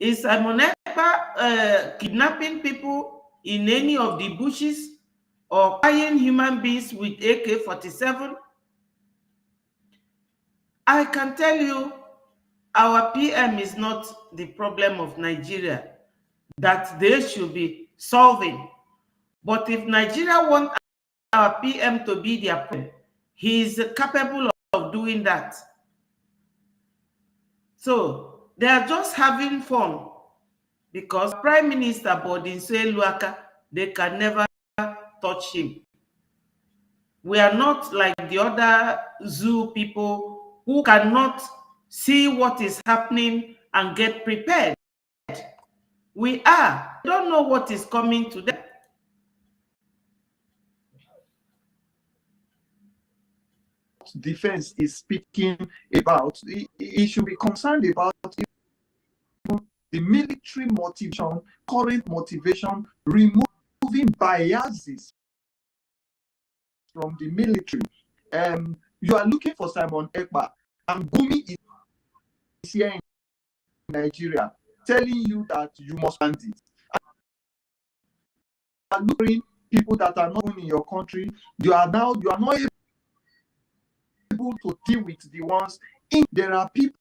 Speaker 1: Is Simon Ekpa kidnapping people in any of the bushes or buying human beings with AK-47? I can tell you, our PM is not the problem of Nigeria that they should be solving. But if Nigeria wants our PM to be their problem, he is capable of doing that. So they are just having fun because Prime Minister Bodinse Luaka, they can never touch him. We are not like the other zoo people who cannot see what is happening and get prepared. We don't know what is coming to them.
Speaker 6: Defense is speaking about, he should be concerned about the military motivation, current motivation, removing biases from the military. You are looking for Simon Ekpa, and Gumi is here in Nigeria telling you that you must stand it. You are looking people that are not in your country. You are not able to deal with the ones. There are people.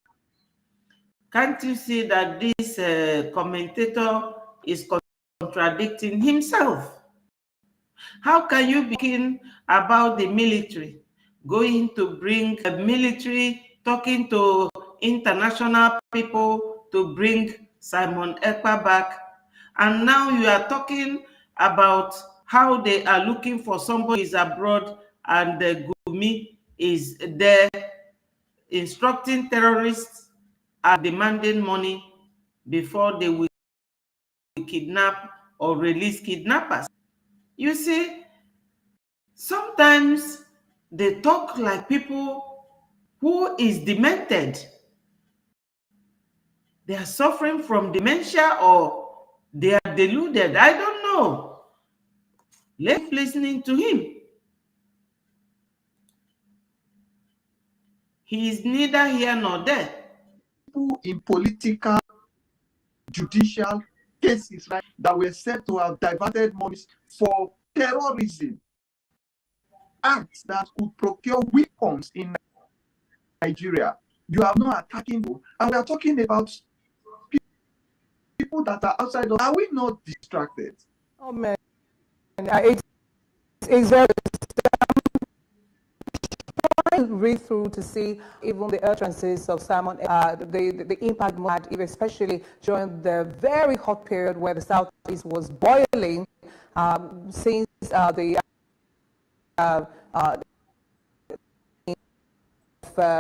Speaker 1: Can't you see that this commentator is contradicting himself? How can you begin about the military, going to bring a military, talking to international people to bring Simon Ekpa back, and now you are talking about how they are looking for somebody who is abroad, and Gumi is there instructing terrorists are demanding money before they will kidnap or release kidnappers. You see, sometimes they talk like people who is demented. They are suffering from dementia or they are deluded. I don't know. Let's listening to him. He is neither here nor there.
Speaker 6: People in political, judicial cases, right, that were said to have diverted monies for terrorism, acts that could procure weapons in Nigeria. You are not attacking them, and we are talking about people that are outside of. Are we not distracted?
Speaker 8: Oh man, it's very. Read through to see even the utterances of Simon, the impact had, especially during the very hot period where the Southeast was boiling, since the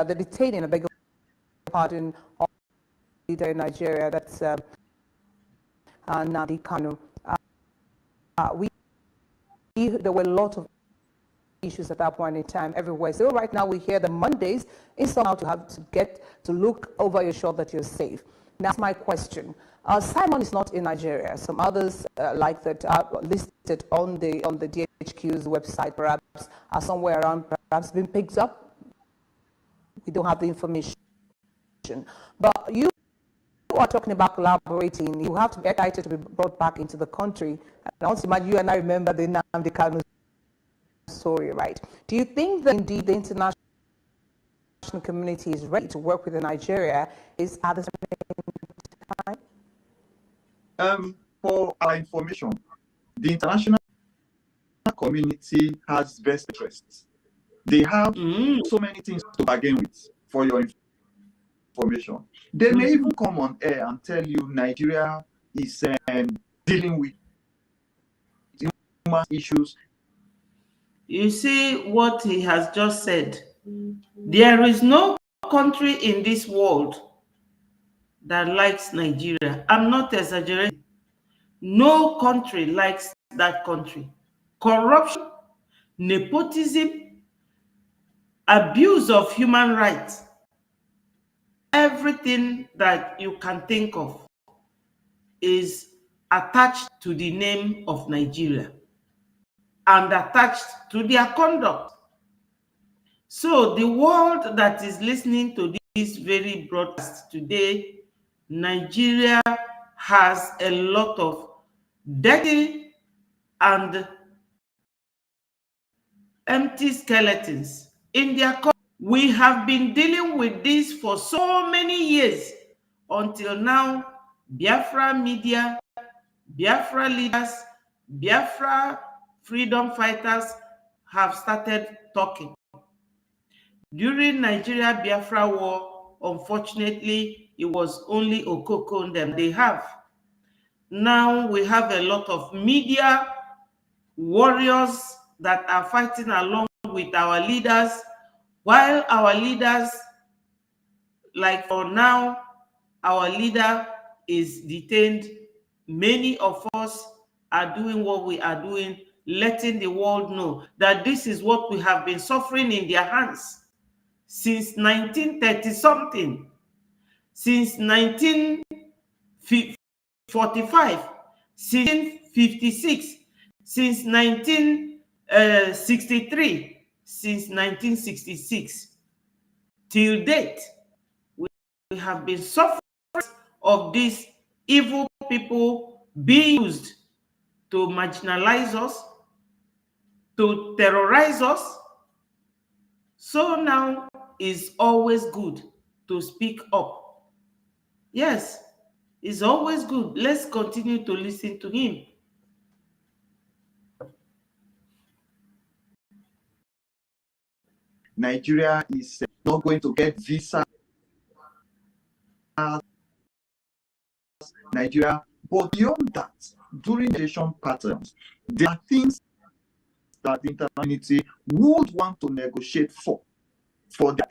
Speaker 8: detaining, I beg your pardon, of the leader in Nigeria, that's Nnamdi Kanu. There were a lot of issues at that point in time everywhere. So right now we hear the Mondays is somehow to have to get to look over your shoulder that you're safe. Now that's my question. Simon is not in Nigeria. Some others like that are listed on the DHQ's website, perhaps are somewhere around, perhaps been picked up. We don't have the information. But you are talking about collaborating. You have to be excited to be brought back into the country. And I want to imagine you and I remember the Nnamdi Kanu story, right? Do you think that indeed the international community is ready to work with Nigeria is at the same
Speaker 6: time? For our information, the international community has best interests. They have so many things to bargain with for your information. They may even come on air and tell you Nigeria is dealing with human issues.
Speaker 1: You see what he has just said. There is no country in this world that likes Nigeria. I'm not exaggerating. No country likes that country. Corruption, nepotism, abuse of human rights, everything that you can think of is attached to the name of Nigeria and attached to their conduct. So the world that is listening to this very broadcast today, Nigeria has a lot of dirty and empty skeletons in their country. We have been dealing with this for so many years until now. Biafra media, Biafra leaders, Biafra freedom fighters have started talking. During Nigeria Biafra war, unfortunately, it was only Okoko and them they have. Now we have a lot of media warriors that are fighting along with our leaders, while our leaders, like for now, our leader is detained. Many of us are doing what we are doing, letting the world know that this is what we have been suffering in their hands since 1930 something, since 1945, since 1956, since 1963, since 1966 till date. We have been suffering of these evil people being used to marginalize us, to terrorize us. So now it's always good to speak up. Yes, it's always good. Let's continue to listen to him.
Speaker 6: Nigeria is not going to get visa Nigeria. But beyond that, during negotiation patterns, there are things that the international community would want to negotiate for their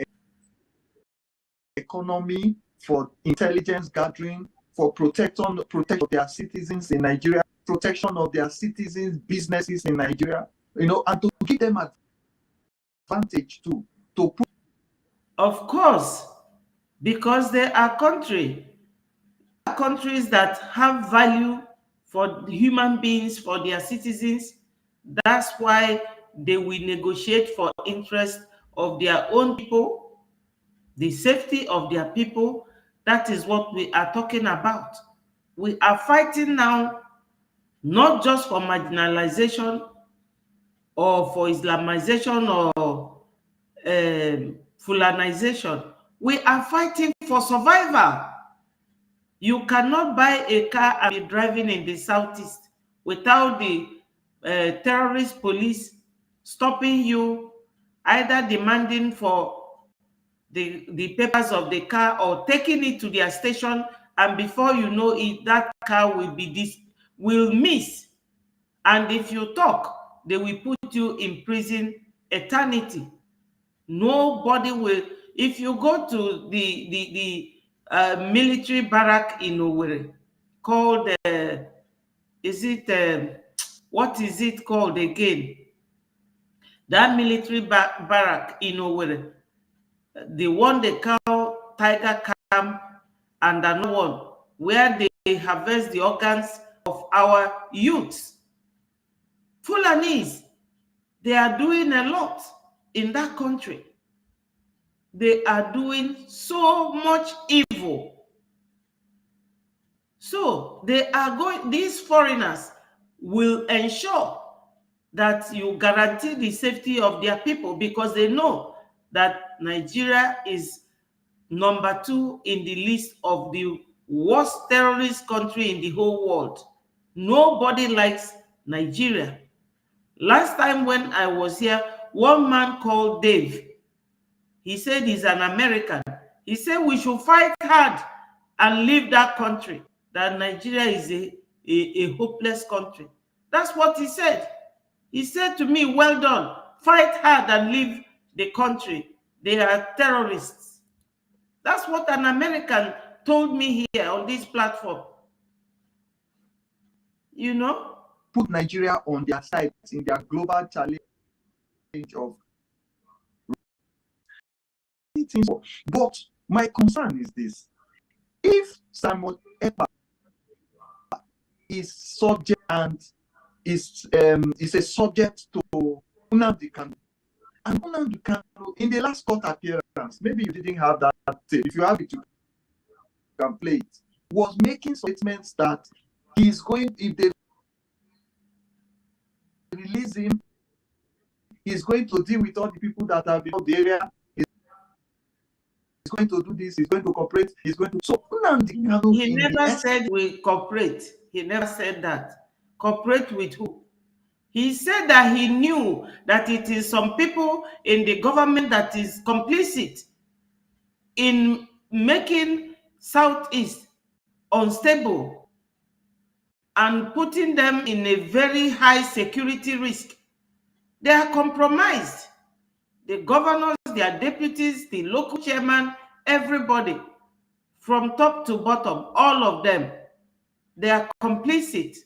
Speaker 6: economy, for intelligence gathering, for protection of their citizens in Nigeria, protection of their citizens' businesses in Nigeria, and to give them advantage too, to put.
Speaker 1: Of course, because there are countries that have value for human beings, for their citizens. That's why they will negotiate for interest of their own people, the safety of their people. That is what we are talking about. We are fighting now not just for marginalization or for Islamization or Fulanization. We are fighting for survival. You cannot buy a car and be driving in the southeast without the terrorist police stopping you, either demanding for the papers of the car or taking it to their station, and before you know it, that car will miss. And if you talk, they will put you in prison eternity. Nobody will. If you go to the military barrack in Owerri, called what is it called again? That military barrack in Owerri, the one they call Tiger Camp, and another one where they harvest the organs of our youths. Fulanis, they are doing a lot in that country. They are doing so much evil. So these foreigners will ensure that you guarantee the safety of their people, because they know that Nigeria is number 2 in the list of the worst terrorist country in the whole world. Nobody likes Nigeria. Last time when I was here, one man called Dave, he said he's an American. He said we should fight hard and leave that country, that Nigeria is a hopeless country. That's what he said. He said to me, well done, fight hard and leave the country. They are terrorists. That's what an American told me here on this platform.
Speaker 6: Put Nigeria on their side in their global challenge of. But my concern is this: if Simon Ekpa is subject and is a subject to Nnamdi Kanu, and Nnamdi Kanu in the last court appearance, maybe you didn't have that tape. If you have it, you can play it. Was making statements that he's going, if they release him, he's going to deal with all the people that have been in the area. He's going to do this, he's going to cooperate, he's going to. So
Speaker 1: he never said we cooperate. He never said that. Cooperate with who? He said that he knew that it is some people in the government that is complicit in making Southeast unstable and putting them in a very high security risk. They are compromised. The governors, their deputies, the local chairman, everybody, from top to bottom, all of them, they are complicit.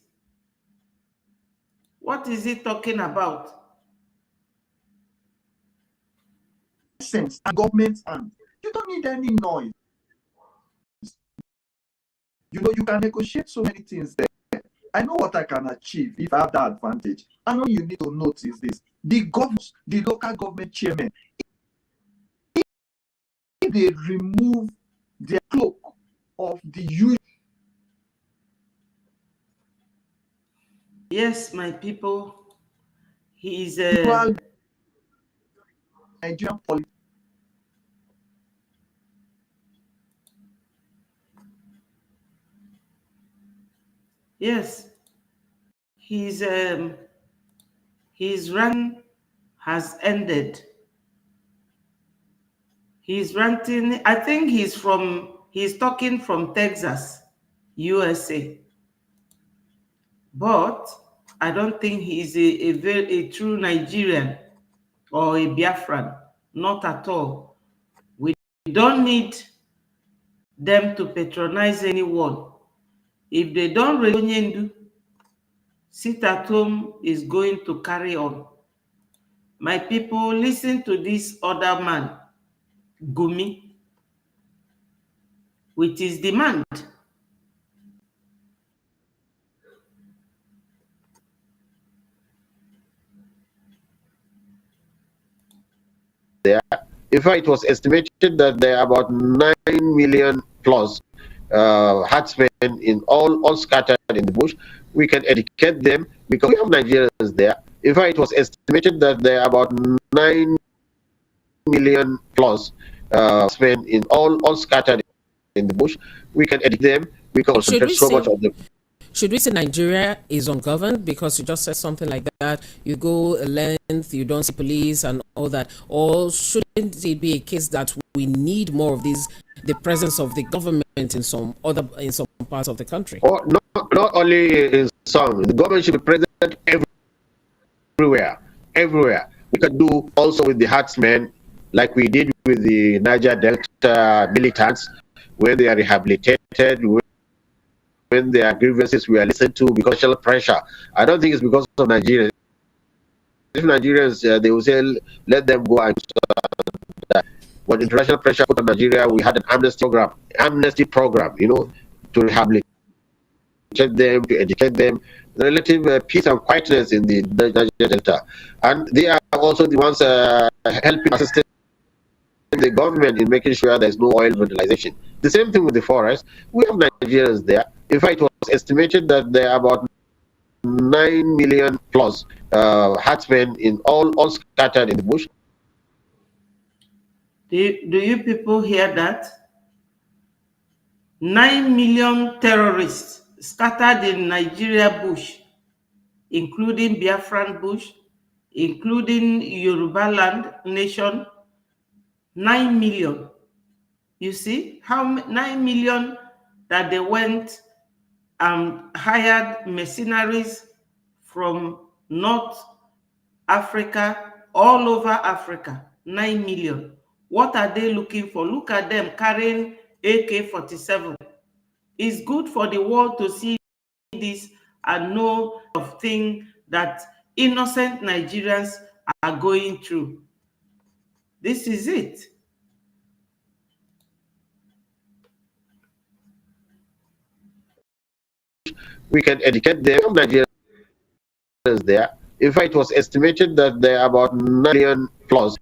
Speaker 1: What is he talking about?
Speaker 6: Sense and government, and you don't need any noise. You can negotiate so many things there. I know what I can achieve if I have that advantage. I know you need to notice this. The governors, the local government chairman, if they remove their cloak of the usual.
Speaker 1: Yes, my people, he is a
Speaker 6: Nigerian politician.
Speaker 1: Yes, his run has ended. He's ranting. I think he's talking from Texas. USA. But I don't think he's a true Nigerian or a Biafran. Not at all. We don't need them to patronize anyone. If they don't really sit at home is going to carry on. My people, listen to this other man, Gumi, with his demand.
Speaker 9: There, in fact, it was estimated that there are about 9 million plus herdsmen in all scattered in the bush. We can educate them because we have Nigerians there. In fact, it was estimated that there are about 9 million plus herdsmen in all scattered in the bush. We can educate them. We can concentrate so much on them.
Speaker 4: Should we say Nigeria is ungoverned because you just said something like that? You go a length, you don't see police and all that, or shouldn't it be a case that we need more of the presence of the government in some parts of the country?
Speaker 9: Or not only in some, the government should be present everywhere. We can do also with the herdsmen, like we did with the Niger Delta militants, when they are rehabilitated. When their grievances were listened to because of social pressure. I don't think it's because of Nigerians. If Nigerians, they will say, let them go and when international pressure put on Nigeria, we had an amnesty program, to rehabilitate them, to educate them, relative peace and quietness in the Niger Delta. And they are also the ones helping assisting the government in making sure there's no oil vandalization. The same thing with the forest. We have Nigerians there. In fact, it was estimated that there are about 9 million plus herdsmen in all scattered in the bush.
Speaker 1: Do you people hear that? 9 million terrorists scattered in Nigeria bush, including Biafran bush, including Yoruba land nation. 9 million. You see how 9 million that they went and hired mercenaries from North Africa, all over Africa. 9 million. What are they looking for? Look at them carrying AK-47. It's good for the world to see this and know of things that innocent Nigerians are going through. This is it.
Speaker 9: We can educate them. Nigerians there. In fact, it was estimated that there are about 9 million plus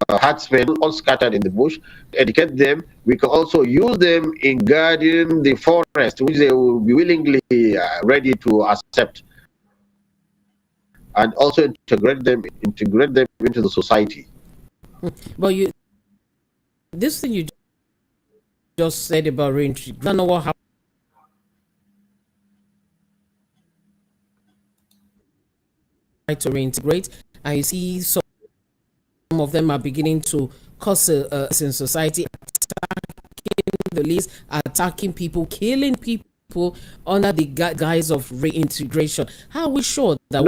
Speaker 9: herdsmen all scattered in the bush. Educate them. We can also use them in guarding the forest, which they will be willingly ready to accept, and also integrate them into the society.
Speaker 4: But this thing you just said about reintegration, I don't know what happened to reintegrate, and you see some of them are beginning to cause in society, attacking the list, attacking people, killing people under the guise of reintegration. How are we sure that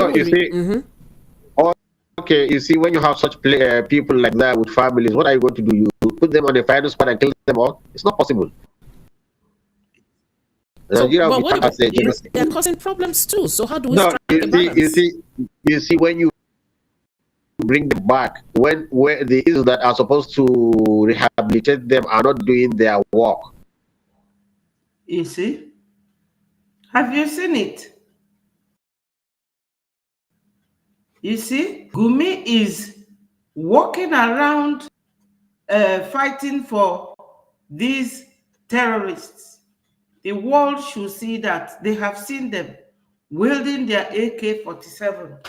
Speaker 9: Okay, you see, when you have such people like that with families, what are you going to do? You put them on a firing squad and kill them all? It's not possible.
Speaker 4: They're causing problems too. So how do we strike the balance?
Speaker 9: You see, when you bring them back, where the issues that are supposed to rehabilitate them are not doing their work.
Speaker 1: You see? Have you seen it? You see, Gumi is walking around fighting for these terrorists. The world should see that. They have seen them wielding their AK-47.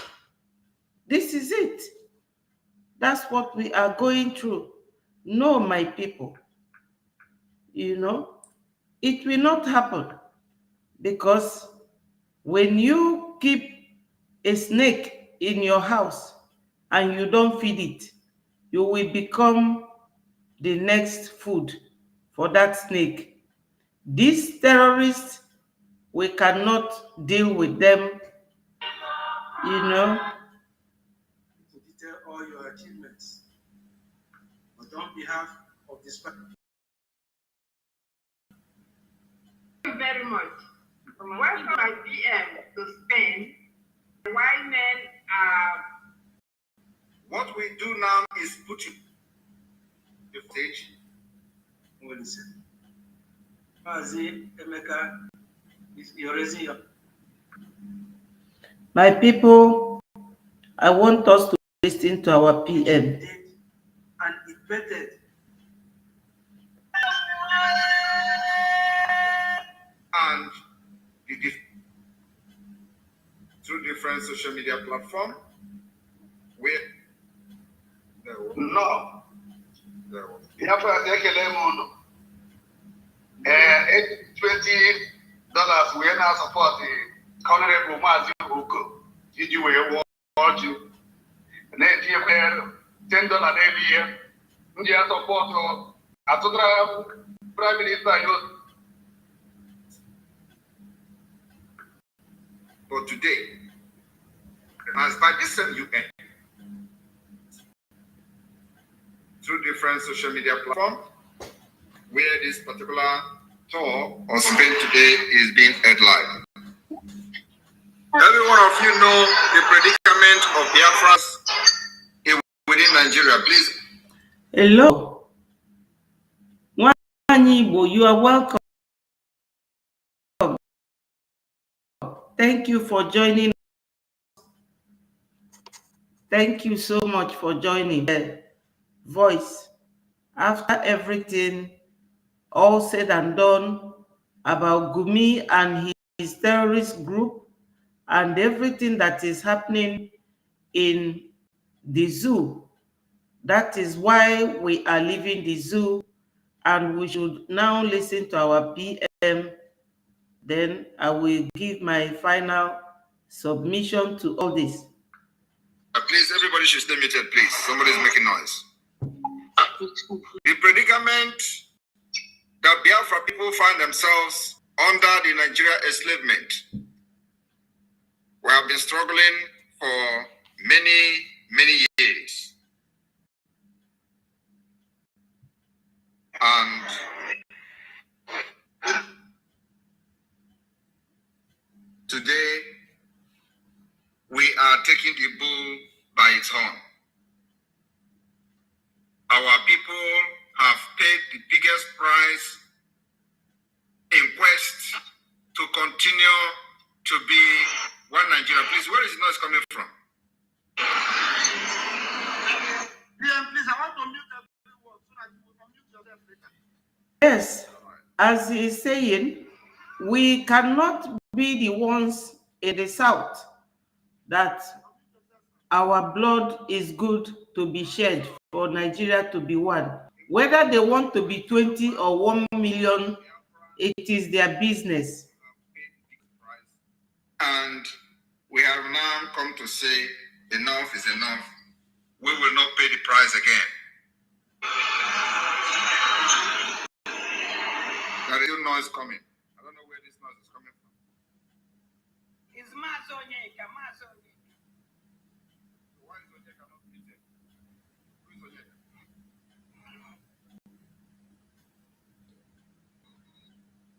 Speaker 1: This is it. That's what we are going through. No, my people. It will not happen, because when you keep a snake in your house and you don't feed it, you will become the next food for that snake. These terrorists, we cannot deal with them, you know.
Speaker 10: To detail all your achievements, but on behalf of this party.
Speaker 11: Thank you very much. Welcome my PM to Spain. Why men are.
Speaker 10: What we do now is put you the stage. Listen. Mazi Emeka is erasing your.
Speaker 1: My people, I want us to listen to our PM.
Speaker 10: And it bettered. And through different social media platforms, where no. $20 we now support the Honorable Mazi Uko. Did you watch you? And then $10 every year. You support Prime Minister. But today, as by this same UN, through different social media platforms, where this particular tour of Spain today is being headlined. Every one of you know the predicament of Biafras within Nigeria. Please.
Speaker 1: Hello. Wanyibo, you are welcome. Thank you for joining. Thank you so much for joining the voice. After everything all said and done about Gumi and his terrorist group and everything that is happening in the zoo, that is why we are leaving the zoo, and we should now listen to our PM. Then I will give my final submission to all this.
Speaker 10: Please, everybody should stay muted, please. Somebody is making noise. The predicament that Biafra people find themselves under the Nigeria enslavement. We have been struggling for many years. And today, we are taking the bull by its horn. Our people have paid the biggest price in quest to continue to be one Nigeria. Please, where is the noise coming from? Yeah, please, I want to mute everyone so that you will mute yourself later.
Speaker 1: Yes, as he is saying, we cannot be the ones in the south that our blood is good to be shed for Nigeria to be one. Whether they want to be 20 or 1 million, it is their business.
Speaker 10: And we have now come to say enough is enough. We will not pay the price again. There is no noise coming. I don't know where this noise is coming from.
Speaker 11: It's Mazonyeka.
Speaker 10: Why is Onyeka not muted? Who is Onyeka?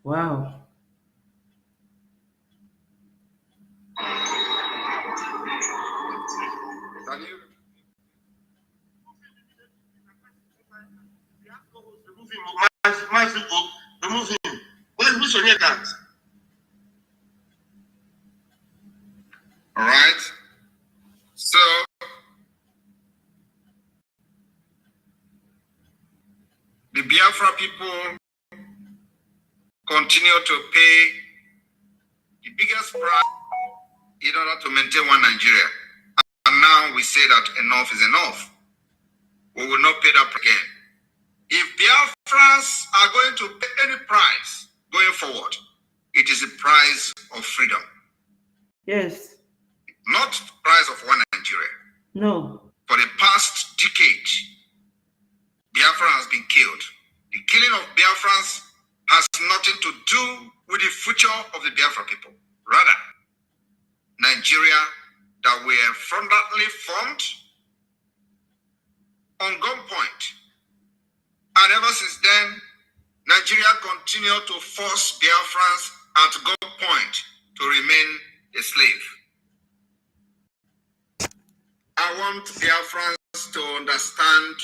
Speaker 1: Wow.
Speaker 10: Can you remove him? Who's Onyeka? All right. So the Biafra people continue to pay the biggest price in order to maintain one Nigeria. And now we say that enough is enough. We will not pay that again. If Biafrans are going to pay any price going forward, it is the price of freedom.
Speaker 1: Yes.
Speaker 10: Not the price of one Nigeria.
Speaker 1: No.
Speaker 10: For the past decade, Biafra has been killed. The killing of Biafrans has nothing to do with the future of the Biafra people. Rather, Nigeria that were fraudulently formed on gunpoint. And ever since then, Nigeria continued to force Biafrans at gunpoint to remain a slave. I want Biafrans to understand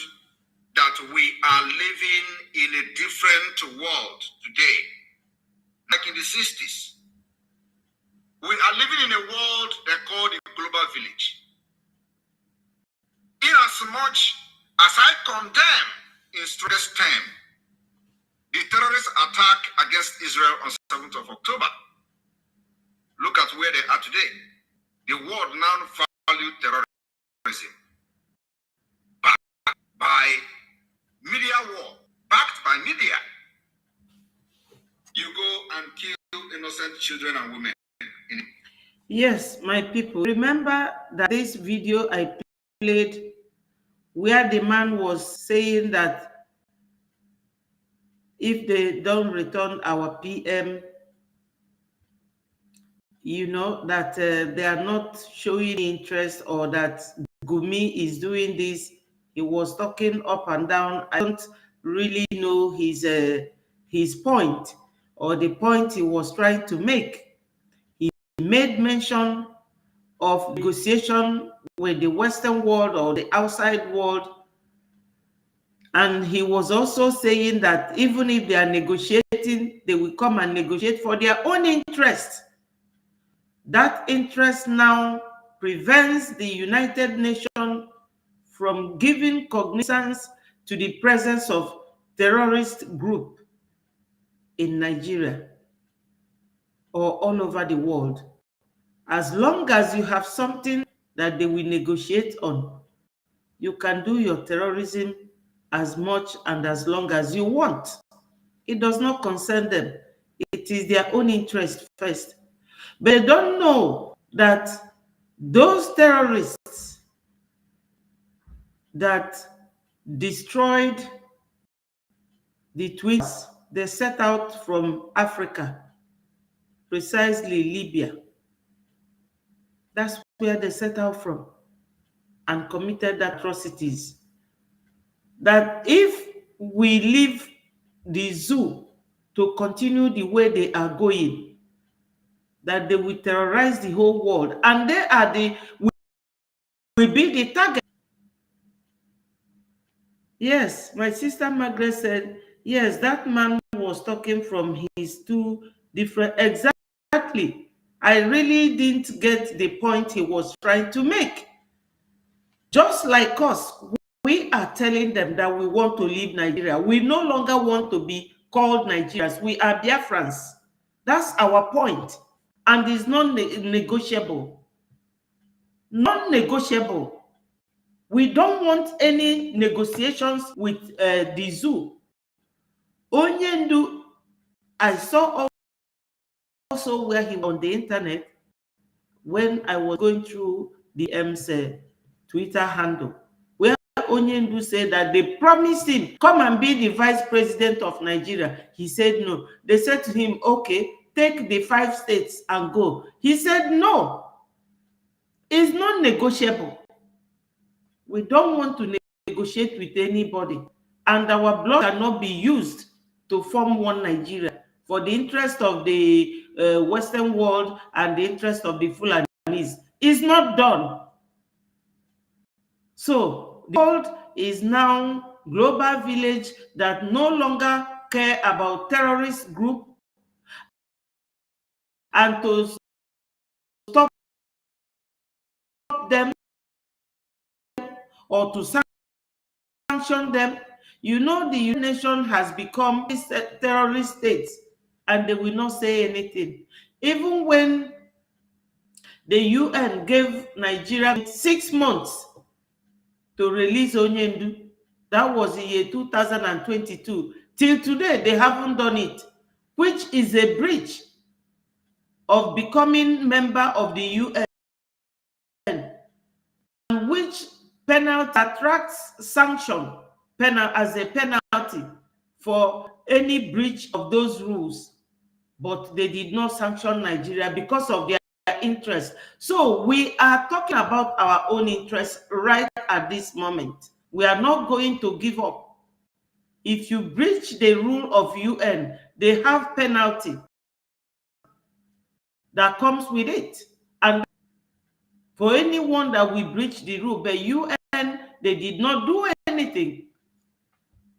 Speaker 10: that we are living in a different world today. Like in the 60s, we are living in a world they call the global village. In as much as I condemn in strongest term the terrorist attack against Israel on 7th of October, look at where they are today. The world now values terrorism backed by media war, backed by media. You go and kill innocent children and women.
Speaker 1: Yes, my people, remember that this video I played where the man was saying that if they don't return our PM, you know, that they are not showing interest, or that Gumi is doing this. He was talking up and down. I don't really know his point, or the point he was trying to make. He made mention of negotiation with the Western world or the outside world. And he was also saying that even if they are negotiating, they will come and negotiate for their own interest. That interest now prevents the United Nations from giving cognizance to the presence of terrorist group in Nigeria or all over the world. As long as you have something that they will negotiate on, you can do your terrorism as much and as long as you want. It does not concern them. It is their own interest first. But they don't know that those terrorists that destroyed the twins, they set out from Africa, precisely Libya. That's where they set out from and committed atrocities. That if we leave the zoo to continue the way they are going, that they will terrorize the whole world, and they are will be the target. Yes, my sister Margaret said, yes, that man was talking from his two different, exactly. I really didn't get the point he was trying to make. Just like us, we are telling them that we want to leave Nigeria. We no longer want to be called Nigerians. We are Biafrans. That's our point. And it's non-negotiable. Non-negotiable. We don't want any negotiations with the zoo. Onyendu, I saw also where he was on the internet when I was going through the Twitter handle, where Onyendu said that they promised him, come and be the vice president of Nigeria. He said no. They said to him, okay, take the 5 states and go. He said no. It's not negotiable. We don't want to negotiate with anybody. And our blood cannot be used to form one Nigeria for the interest of the Western world and the interest of the Fulanis. It's not done. So the world is now global village that no longer care about terrorist group, and to stop them or to sanction them. You know, the United Nations has become a terrorist state, and they will not say anything. Even when the UN gave Nigeria 6 months to release Onyendu, that was the year 2022. Till today, they haven't done it, which is a breach of becoming member of the UN, and which penalty attracts sanction as a penalty for any breach of those rules, but they did not sanction Nigeria because of their interest. So we are talking about our own interest right at this moment. We are not going to give up. If you breach the rule of UN, they have penalty that comes with it. And for anyone that we breach the rule, but UN, they did not do anything.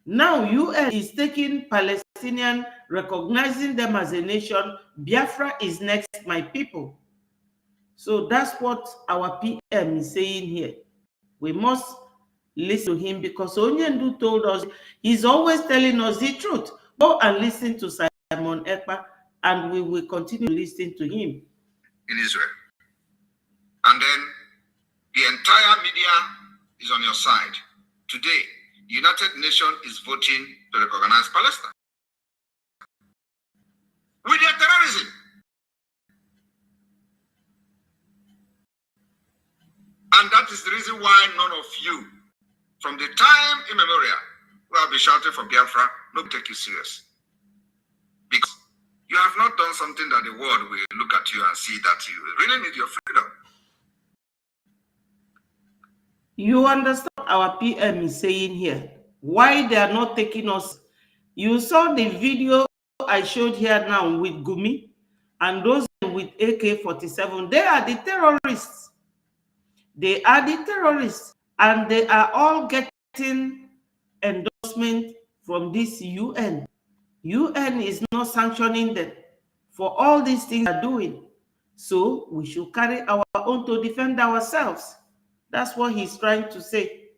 Speaker 1: Now UN is taking Palestinian, recognizing them as a nation. Biafra is next, my people. So that's what our PM is saying here. We must listen to him because Onyendu told us, he's always telling us the truth. Go and listen to Simon Ekpa, and we will continue listening to him.
Speaker 10: In Israel. And then the entire media is on your side. Today, the United Nations is voting to recognize Palestine with their terrorism. And that is the reason why none of you, from the time immemorial, who have been shouting for Biafra, don't take you serious. Because you have not done something that the world will look at you and see that you really need your freedom.
Speaker 1: You understand what our PM is saying here? Why they are not taking us? You saw the video I showed here now with Gumi and those with AK-47. They are the terrorists. They are the terrorists, and they are all getting endorsement from this UN. UN is not sanctioning them for all these things they are doing. So we should carry our own to defend ourselves. That's what he's trying to say.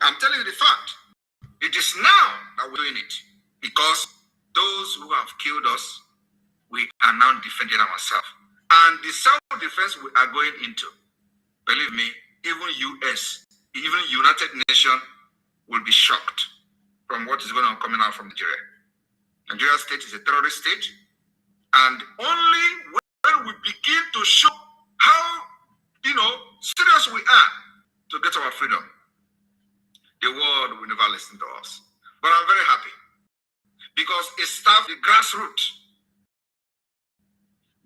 Speaker 10: I'm telling you the fact. It is now that we're doing it. Because those who have killed us, we are now defending ourselves. And the self-defense we are going into, believe me, even US, even United Nations will be shocked from what is going on coming out from Nigeria. Nigeria state is a terrorist state. And only when we begin to show how, serious we are to get our freedom, the world will never listen to us. But I'm very happy because it starts the grassroots.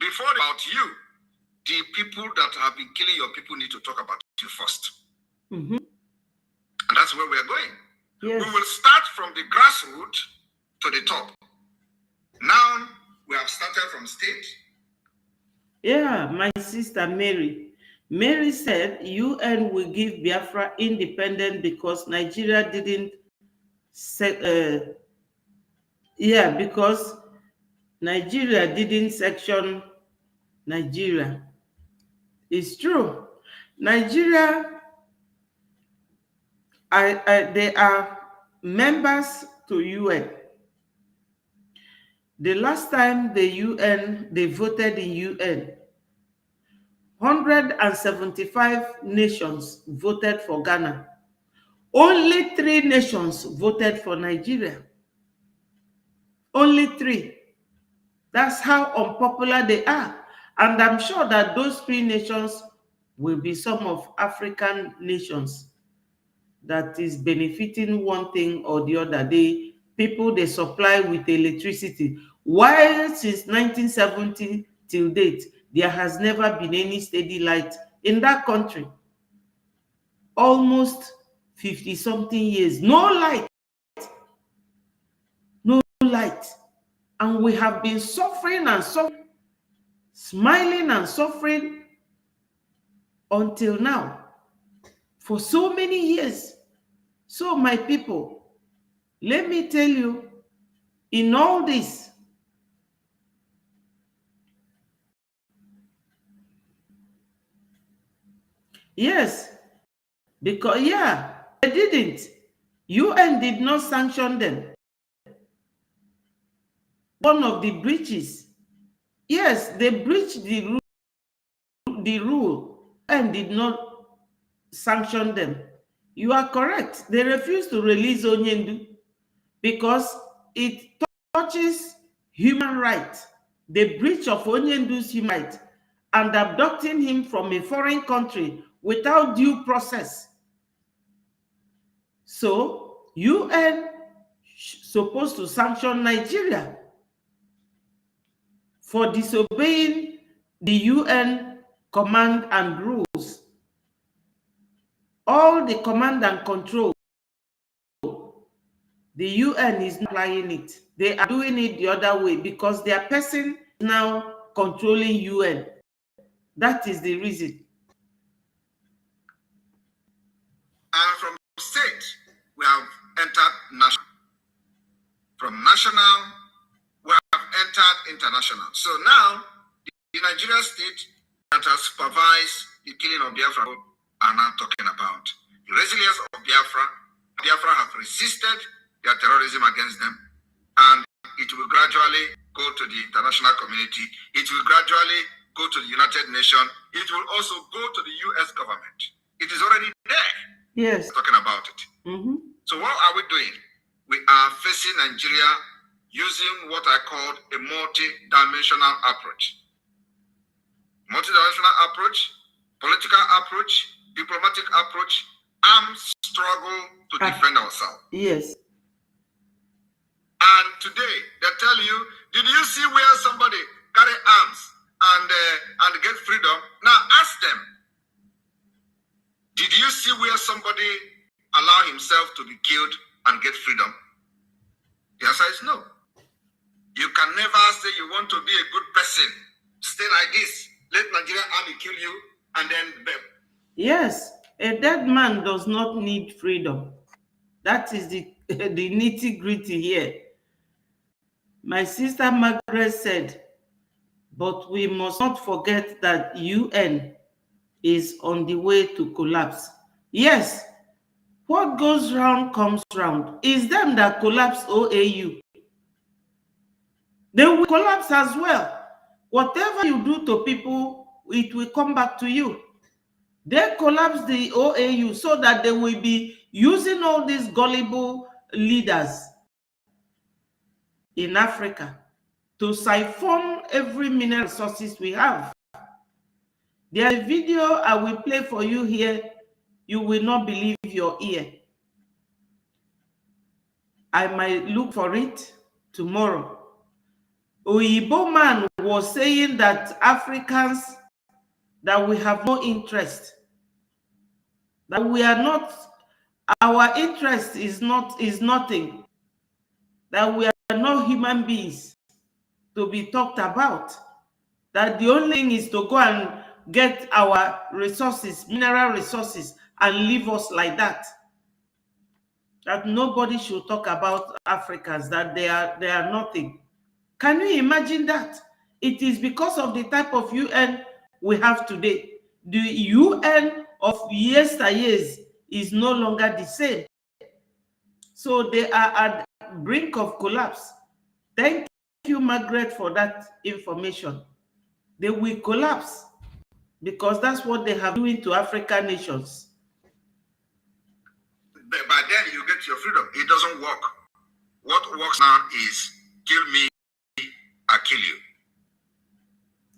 Speaker 10: Before about you, the people that have been killing your people need to talk about you first.
Speaker 1: Mm-hmm.
Speaker 10: And that's where we are going.
Speaker 1: Yes.
Speaker 10: We will start from the grassroots to the top. Now we have started from state.
Speaker 1: Yeah, my sister Mary. Mary said UN will give Biafra independence because Nigeria didn't because Nigeria didn't section Nigeria. It's true. Nigeria, they are members to UN. The last time they voted in UN, 175 nations voted for Ghana. Only 3 nations voted for Nigeria. Only 3. That's how unpopular they are. And I'm sure that those 3 nations will be some of African nations that is benefiting one thing or the other. People they supply with electricity. Why since 1970 till date, there has never been any steady light in that country. Almost 50-something years. No light. No light. And we have been suffering and suffering, smiling and suffering until now. For so many years. So my people, let me tell you, in all this, yes, because, they didn't. UN did not sanction them. One of the breaches. Yes, they breached the rule and did not sanction them. You are correct. They refused to release Onyendu because it touches human rights. The breach of Onyendu's human rights and abducting him from a foreign country without due process. So UN supposed to sanction Nigeria for disobeying the UN command and rules. All the command and control, the UN is not applying it. They are doing it the other way because their person is now controlling UN. That is the reason.
Speaker 10: And from state, we have entered national. From national, we have entered international. So now, the Nigerian state that has supervised the killing of Biafra are now talking about the resilience of Biafra. Biafra have resisted their terrorism against them, and it will gradually go to the international community. It will gradually go to the United Nations. It will also go to the US government. It is already there.
Speaker 1: Yes.
Speaker 10: Talking about it. So what are we doing? We are facing Nigeria using what I call a multi-dimensional approach. Multi-dimensional approach, political approach, diplomatic approach, armed struggle to defend ourselves.
Speaker 1: Yes.
Speaker 10: And today, they tell you, did you see where somebody carry arms and get freedom? Now ask them, did you see where somebody allow himself to be killed and get freedom? The answer is no. You can never say you want to be a good person. Stay like this. Let Nigerian army kill you and then bam.
Speaker 1: Yes, a dead man does not need freedom. That is the nitty-gritty here. My sister Margaret said, but we must not forget that UN is on the way to collapse. Yes, what goes round comes round. It's them that collapse OAU. They will collapse as well. Whatever you do to people, it will come back to you. They collapse the OAU so that they will be using all these gullible leaders in Africa to siphon every mineral resources we have. There's a video I will play for you here. You will not believe your ear. I might look for it tomorrow. Oyibo man was saying that Africans, that we have no interest, that we are not, our interest is nothing, that we are not human beings to be talked about, that the only thing is to go and get our resources, mineral resources, and leave us like that. That nobody should talk about Africans, that they are nothing. Can you imagine that? It is because of the type of UN we have today. The UN of yesteryears is no longer the same. So they are at the brink of collapse. Thank you, Margaret, for that information. They will collapse because that's what they have doing to African nations.
Speaker 10: By then you get your freedom. It doesn't work. What works now is kill me, I kill you.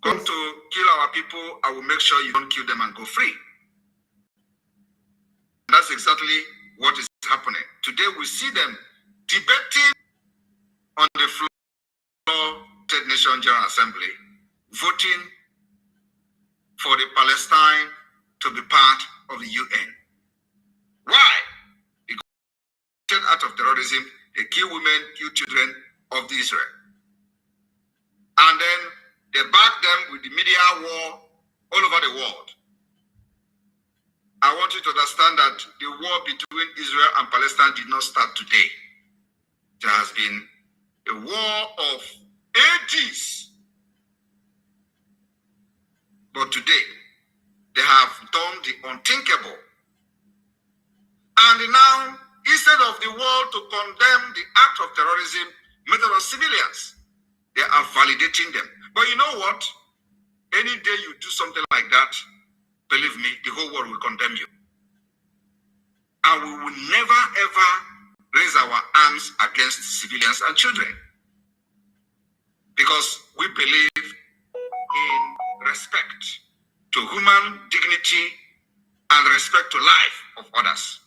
Speaker 10: Come to kill our people, I will make sure you don't kill them and go free. That's exactly what is happening. Today we see them debating on the floor of the United Nations General Assembly, voting for the Palestine to be part of the UN. Why? Because out of terrorism, they kill women, kill children of Israel. And then they back them with the media war all over the world. I want you to understand that the war between Israel and Palestine did not start today. There has been a war of ages. But today, they have done the unthinkable. And now, instead of the world to condemn the act of terrorism made on civilians, they are validating them. But you know what? Any day you do something like that, believe me, the whole world will condemn you. And we will never ever raise our arms against civilians and children. Because we believe in respect to human dignity and respect to life of others.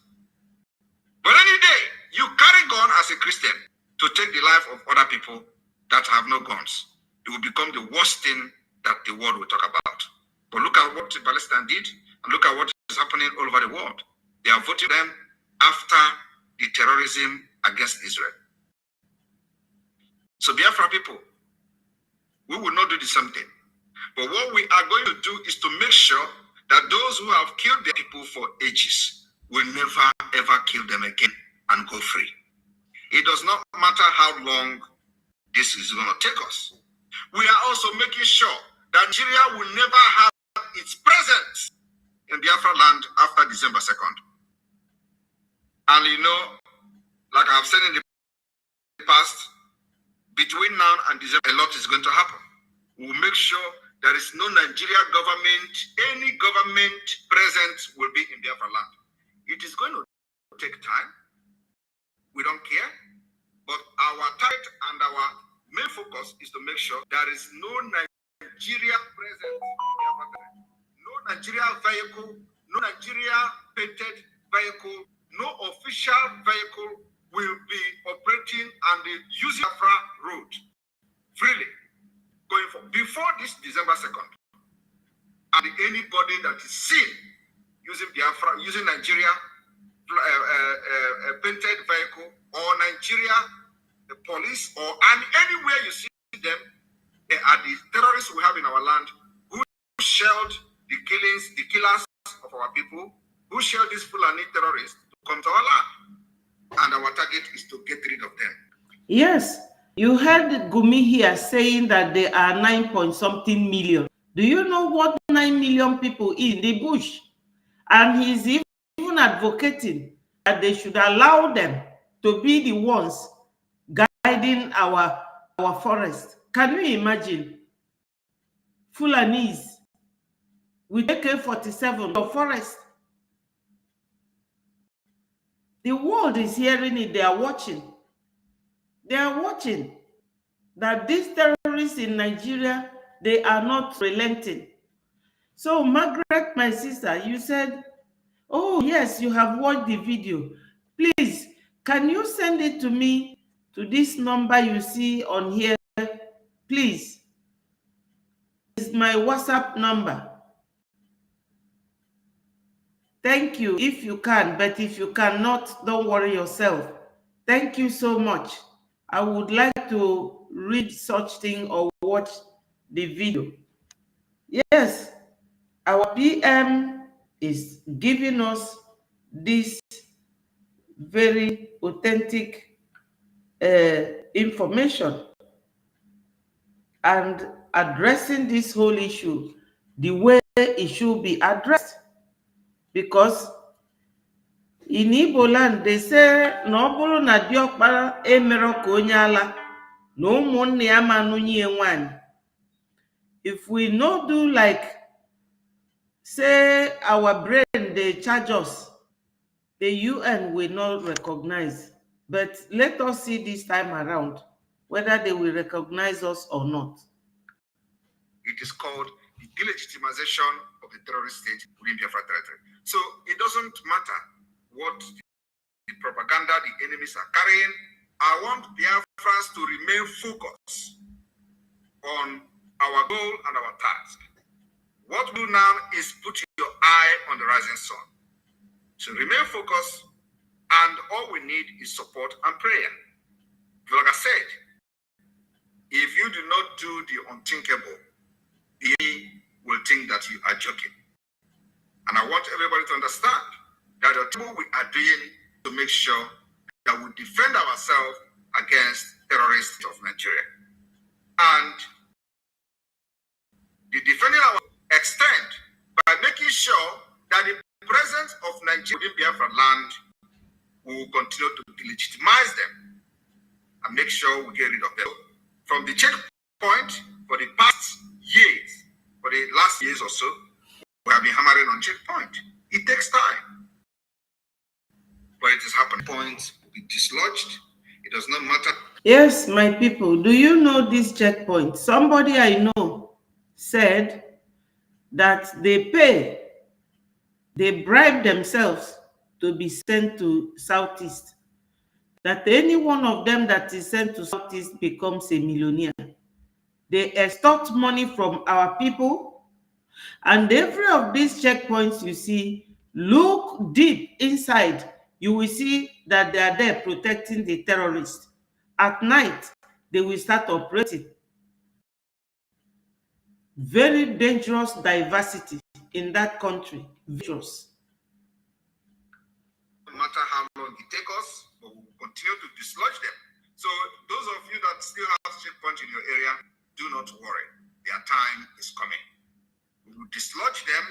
Speaker 10: But any day you carry gun as a Christian to take the life of other people that have no guns. It will become the worst thing that the world will talk about. But look at what Palestine did, and look at what is happening all over the world. They are voting them after the terrorism against Israel. So Biafra people, we will not do the same thing. But what we are going to do is to make sure that those who have killed their people for ages will never ever kill them again and go free. It does not matter how long this is going to take us. We are also making sure that Nigeria will never have its presence in Biafra land after December 2nd. And you know, like I've said in the past, between now and December, a lot is going to happen. We'll make sure there is no Nigeria government, any government present will be in Biafra land. It is going to take time. We don't care. But our target and our main focus is to make sure there is no Nigeria present in Biafra land. No Nigeria vehicle, no Nigeria painted vehicle, no official vehicle will be operating and using Biafra road freely going for before this December 2nd. And anybody that is seen using Biafra, using Nigeria painted vehicle or Nigeria police or and anywhere you see them, they are the terrorists we have in our land who shelled the killers of our people, who shelled these Fulani terrorists to come to our land. And our target is to get rid of them.
Speaker 1: Yes, you heard Gumi here saying that there are 9-point-something million. Do you know what 9 million people in the bush? And he's even advocating that they should allow them to be the ones guiding our forest. Can you imagine? Fulanese with AK-47 the forest. The world is hearing it. They are watching. They are watching that these terrorists in Nigeria, they are not relenting. So Margaret, my sister, you said, oh yes, you have watched the video. Please, can you send it to me to this number you see on here? Please. It's my WhatsApp number. Thank you if you can, but if you cannot, don't worry yourself. Thank you so much. I would like to read such thing or watch the video. Yes, our PM is giving us this very authentic information and addressing this whole issue the way it should be addressed. Because in Igbo land, they say, no buru na diokpara emero ka onye ala, no ụmụnne ya ma nụnye nwanyị. If we no do like, say, our brain, they charge us, the UN will not recognize. But let us see this time around, whether they will recognize us or not.
Speaker 10: It is called the delegitimization of the terrorist state within Biafra territory. So it doesn't matter what the propaganda the enemies are carrying. I want Biafrans to remain focused on our goal and our task. What we do now is put your eye on the rising sun. So remain focused, and all we need is support and prayer. Like I said, if you do not do the unthinkable, the enemy will think that you are joking. And I want everybody to understand that the thing we are doing to make sure that we defend ourselves against terrorists of Nigeria. And the defending our extent by making sure that the presence of Nigeria in Biafra land will continue to delegitimize them and make sure we get rid of them. From the checkpoint for the past years, for the last years or so, we have been hammering on checkpoint. It takes time, but it is happening. Points will be dislodged. It does not matter.
Speaker 1: Yes, my people, do you know this checkpoint? Somebody I know said that they bribe themselves to be sent to Southeast. that any one of them that is sent to Southeast becomes a millionaire. They extort money from our people, and every of these checkpoints you see, look deep inside, you will see that they are there protecting the terrorists. At night, they will start operating. Very dangerous diversity in that country. Dangerous.
Speaker 10: No matter how long it takes us, but we will continue to dislodge them. So those of you that still have checkpoint in your area, do not worry. Their time is coming. We will dislodge them.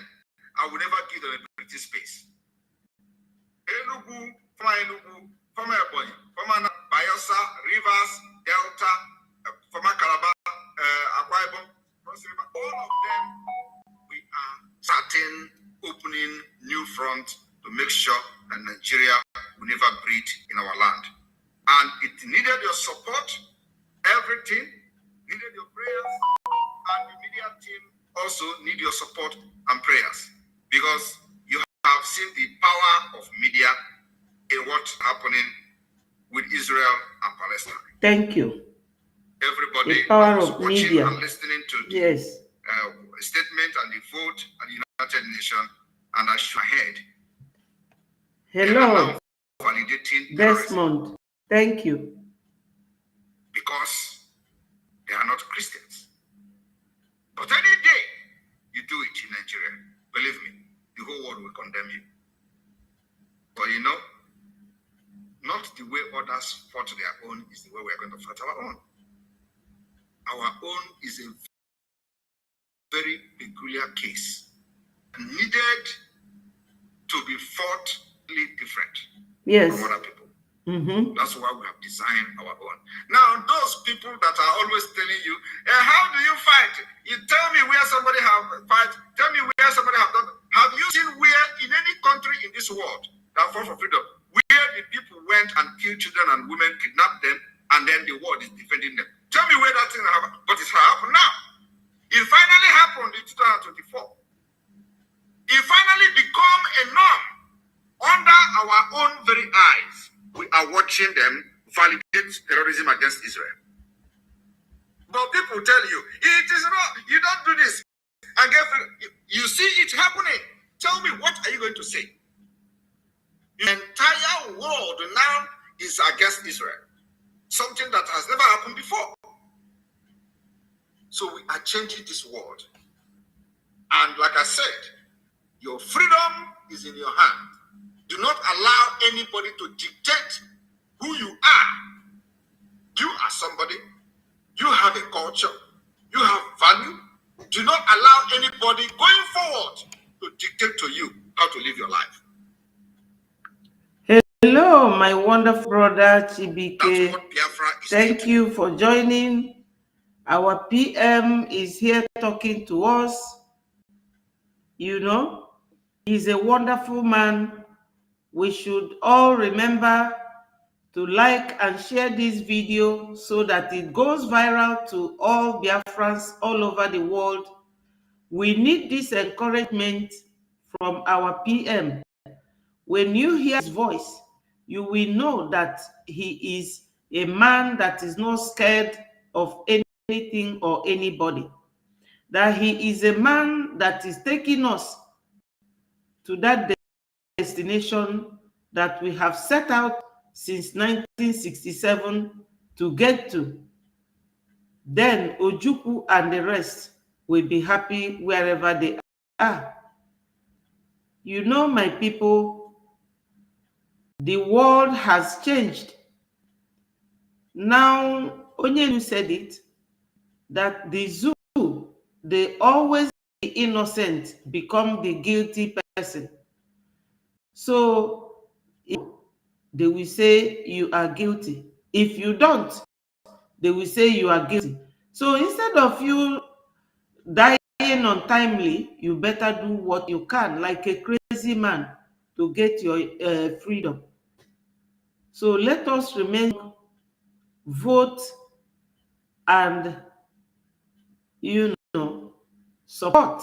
Speaker 10: I will never give them a British space. Enugu, from Ebonyi, from Bayelsa, Rivers, Delta, from Calabar, Akwa Ibom, Cross River, all of them, we are starting opening new front to make sure that Nigeria will never breed in our land. And it needed your support, everything, needed your prayers, and the media team also need your support and prayers, because you have seen the power of media in what's happening with Israel and Palestine.
Speaker 1: Thank you.
Speaker 10: Everybody
Speaker 1: The power
Speaker 10: was
Speaker 1: of
Speaker 10: watching
Speaker 1: media.
Speaker 10: and listening to the
Speaker 1: Yes.
Speaker 10: statement and the vote at the United Nations, and I shook my head.
Speaker 1: Hello,
Speaker 10: Validating terrorism
Speaker 1: Desmond. Thank you.
Speaker 10: because they are not Christians. But any day you do it in Nigeria, believe me, the whole world will condemn you. But you know, not the way others fought their own is the way we are going to fight our own. Our own is a very peculiar case, needed to be fought different
Speaker 1: Yes.
Speaker 10: from other people.
Speaker 1: Mm-hmm.
Speaker 10: That's why we have designed our own. Now, those people that are always telling you, how do you fight? You tell me where somebody have fight. Tell me where somebody have done. Have you seen where in any country in this world that fought for freedom, where the people went and killed children and women, kidnapped them, and then the world is defending them? Tell me where that thing happened. But it's happened now. It finally happened in 2024. It finally become a norm under our own very eyes. We are watching them validate terrorism against Israel. But people tell you, it is not, you don't do this. And you see it happening. Tell me, what are you going to say? The entire world now is against Israel. Something that has never happened before. So we are changing this world. And like I said, your freedom is in your hand. Do not allow anybody to dictate who you are. You are somebody. You have a culture. You have value. Do not allow anybody going forward to dictate to you how to live your life.
Speaker 1: Hello, my wonderful brother
Speaker 10: That's
Speaker 1: Chibike.
Speaker 10: what Biafra is.
Speaker 1: Thank you for joining. Our PM is here talking to us. You know, he's a wonderful man. We should all remember to like and share this video so that it goes viral to all Biafrans all over the world. We need this encouragement from our PM. When you hear his voice, you will know that he is a man that is not scared of anything or anybody. That he is a man that is taking us to that destination that we have set out since 1967 to get to. Then Ojukwu and the rest will be happy wherever they are. You know, my people, the world has changed. Now, Onyenu said it, that the zoo, they always the innocent become the guilty person. So they will say you are guilty. If you don't, they will say you are guilty. So instead of you dying untimely, you better do what you can, like a crazy man, to get your freedom. So let us remain, vote, and support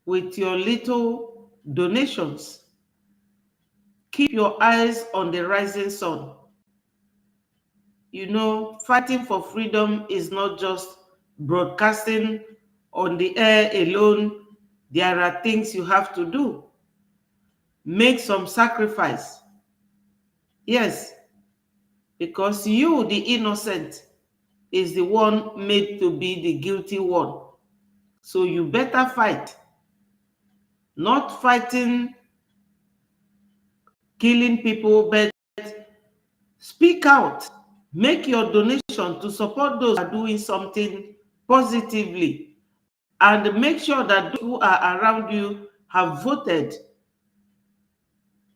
Speaker 1: with your little donations. Keep your eyes on the rising sun. fighting for freedom is not just broadcasting on the air alone. There are things you have to do. Make some sacrifice. Yes, because you, the innocent, is the one made to be the guilty one. So you better fight. Not fighting, killing people, but speak out. Make your donation to support those who are doing something positively. And make sure that those who are around you have voted.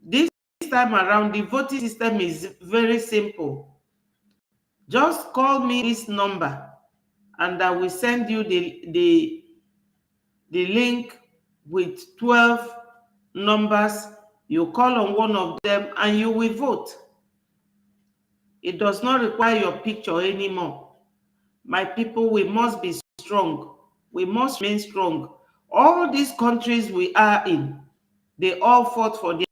Speaker 1: This time around, the voting system is very simple. Just call me this number and I will send you the link with 12 numbers. You call on one of them and you will vote. It does not require your picture anymore. My people, we must be strong. We must remain strong. All these countries we are in, they all fought for their,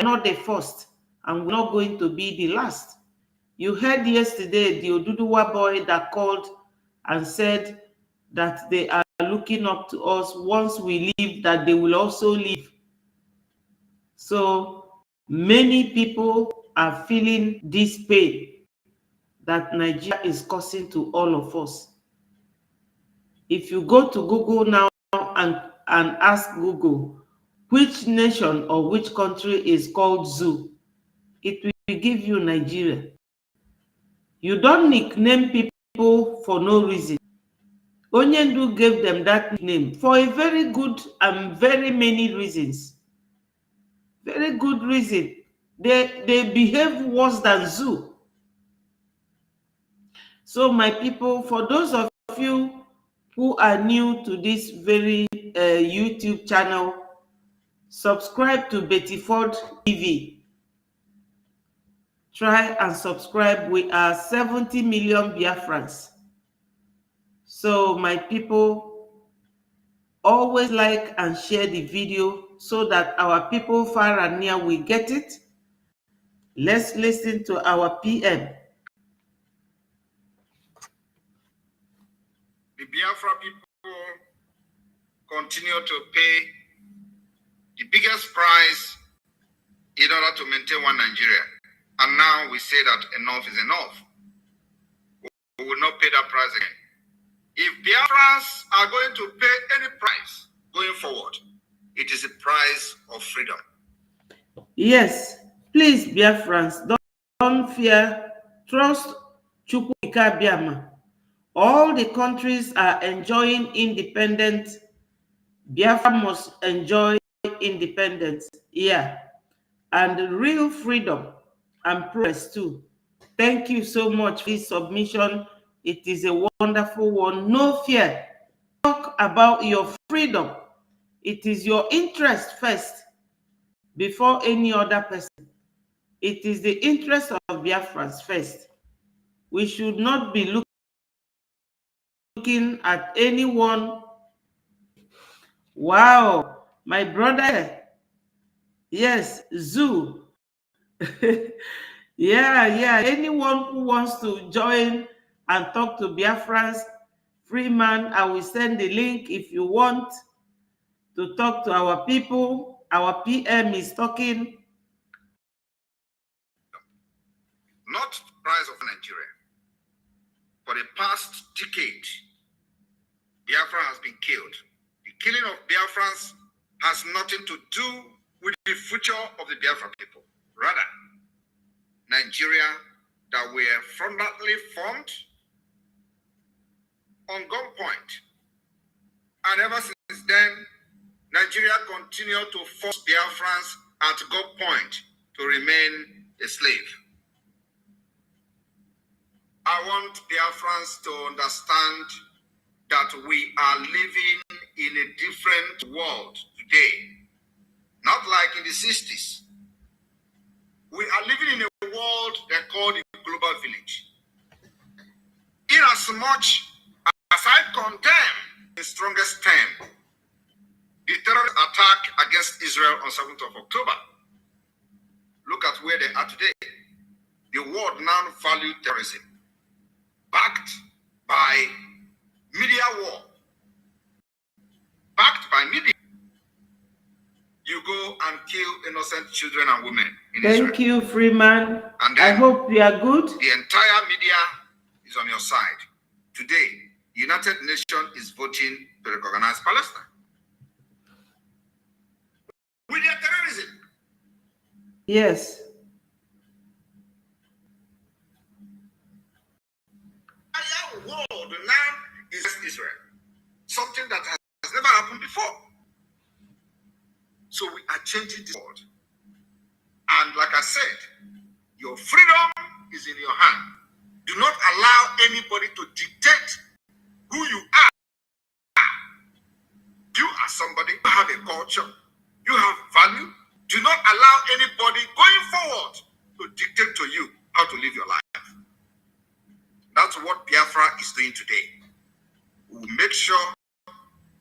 Speaker 1: not the first, and we're not going to be the last. You heard yesterday the Oduduwa boy that called and said that they are looking up to us. Once we leave, that they will also leave. So many people are feeling this pain that Nigeria is causing to all of us. If you go to Google now and ask Google which nation or which country is called zoo, it will give you Nigeria. You don't nickname people for no reason. Onyendu gave them that name for a very good and very many reasons. Very good reason. They behave worse than zoo. So my people, for those of you who are new to this very YouTube channel, subscribe to Betty Ford TV. Try and subscribe. We are 70 million Biafrans. So my people, always like and share the video so that our people far and near will get it. Let's listen to our PM.
Speaker 10: The Biafra people continue to pay the biggest price in order to maintain one Nigeria. And now we say that enough is enough. We will not pay that price again. If Biafrans are going to pay any price going forward, it is the price of freedom.
Speaker 1: Yes, please, Biafrans, don't fear. Trust Chukwuka Biama. All the countries are enjoying independence. Biafra must enjoy independence. Yeah. And real freedom and progress too. Thank you so much for this submission. It is a wonderful one. No fear. Talk about your freedom. It is your interest first before any other person. It is the interest of Biafrans first. We should not be looking at anyone. Wow, my brother. Yes, zoo. Yeah. Anyone who wants to join and talk to Biafrans, free man, I will send the link if you want to talk to our people. Our PM is talking.
Speaker 10: Not the price of Nigeria. For the past decade, Biafra has been killed. The killing of Biafrans has nothing to do with the future of the Biafra people. Rather, Nigeria that were frontally formed on gunpoint. And ever since then, Nigeria continued to force Biafrans at gunpoint to remain a slave. I want Biafrans to understand that we are living in a different world today. Not like in the 60s. We are living in a world they call the global village. Inasmuch as I condemn in strongest term the terrorist attack against Israel on 7th of October, look at where they are today. the world now value terrorism, backed by media war, backed by media. You go and kill innocent children and women in Israel.
Speaker 1: Thank you, Freeman.
Speaker 10: And
Speaker 1: I
Speaker 10: then
Speaker 1: hope we are good.
Speaker 10: the entire media is on your side. Today, the United Nations is voting to recognize Palestine. With their terrorism.
Speaker 1: Yes.
Speaker 10: The entire world now is Israel. Something that has never happened before. So we are changing the world. And like I said, your freedom is in your hand. Do not allow anybody to dictate who you are. You are somebody, you have a culture, you have value. Do not allow anybody going forward to dictate to you how to live your life. That's what Biafra is doing today. We will make sure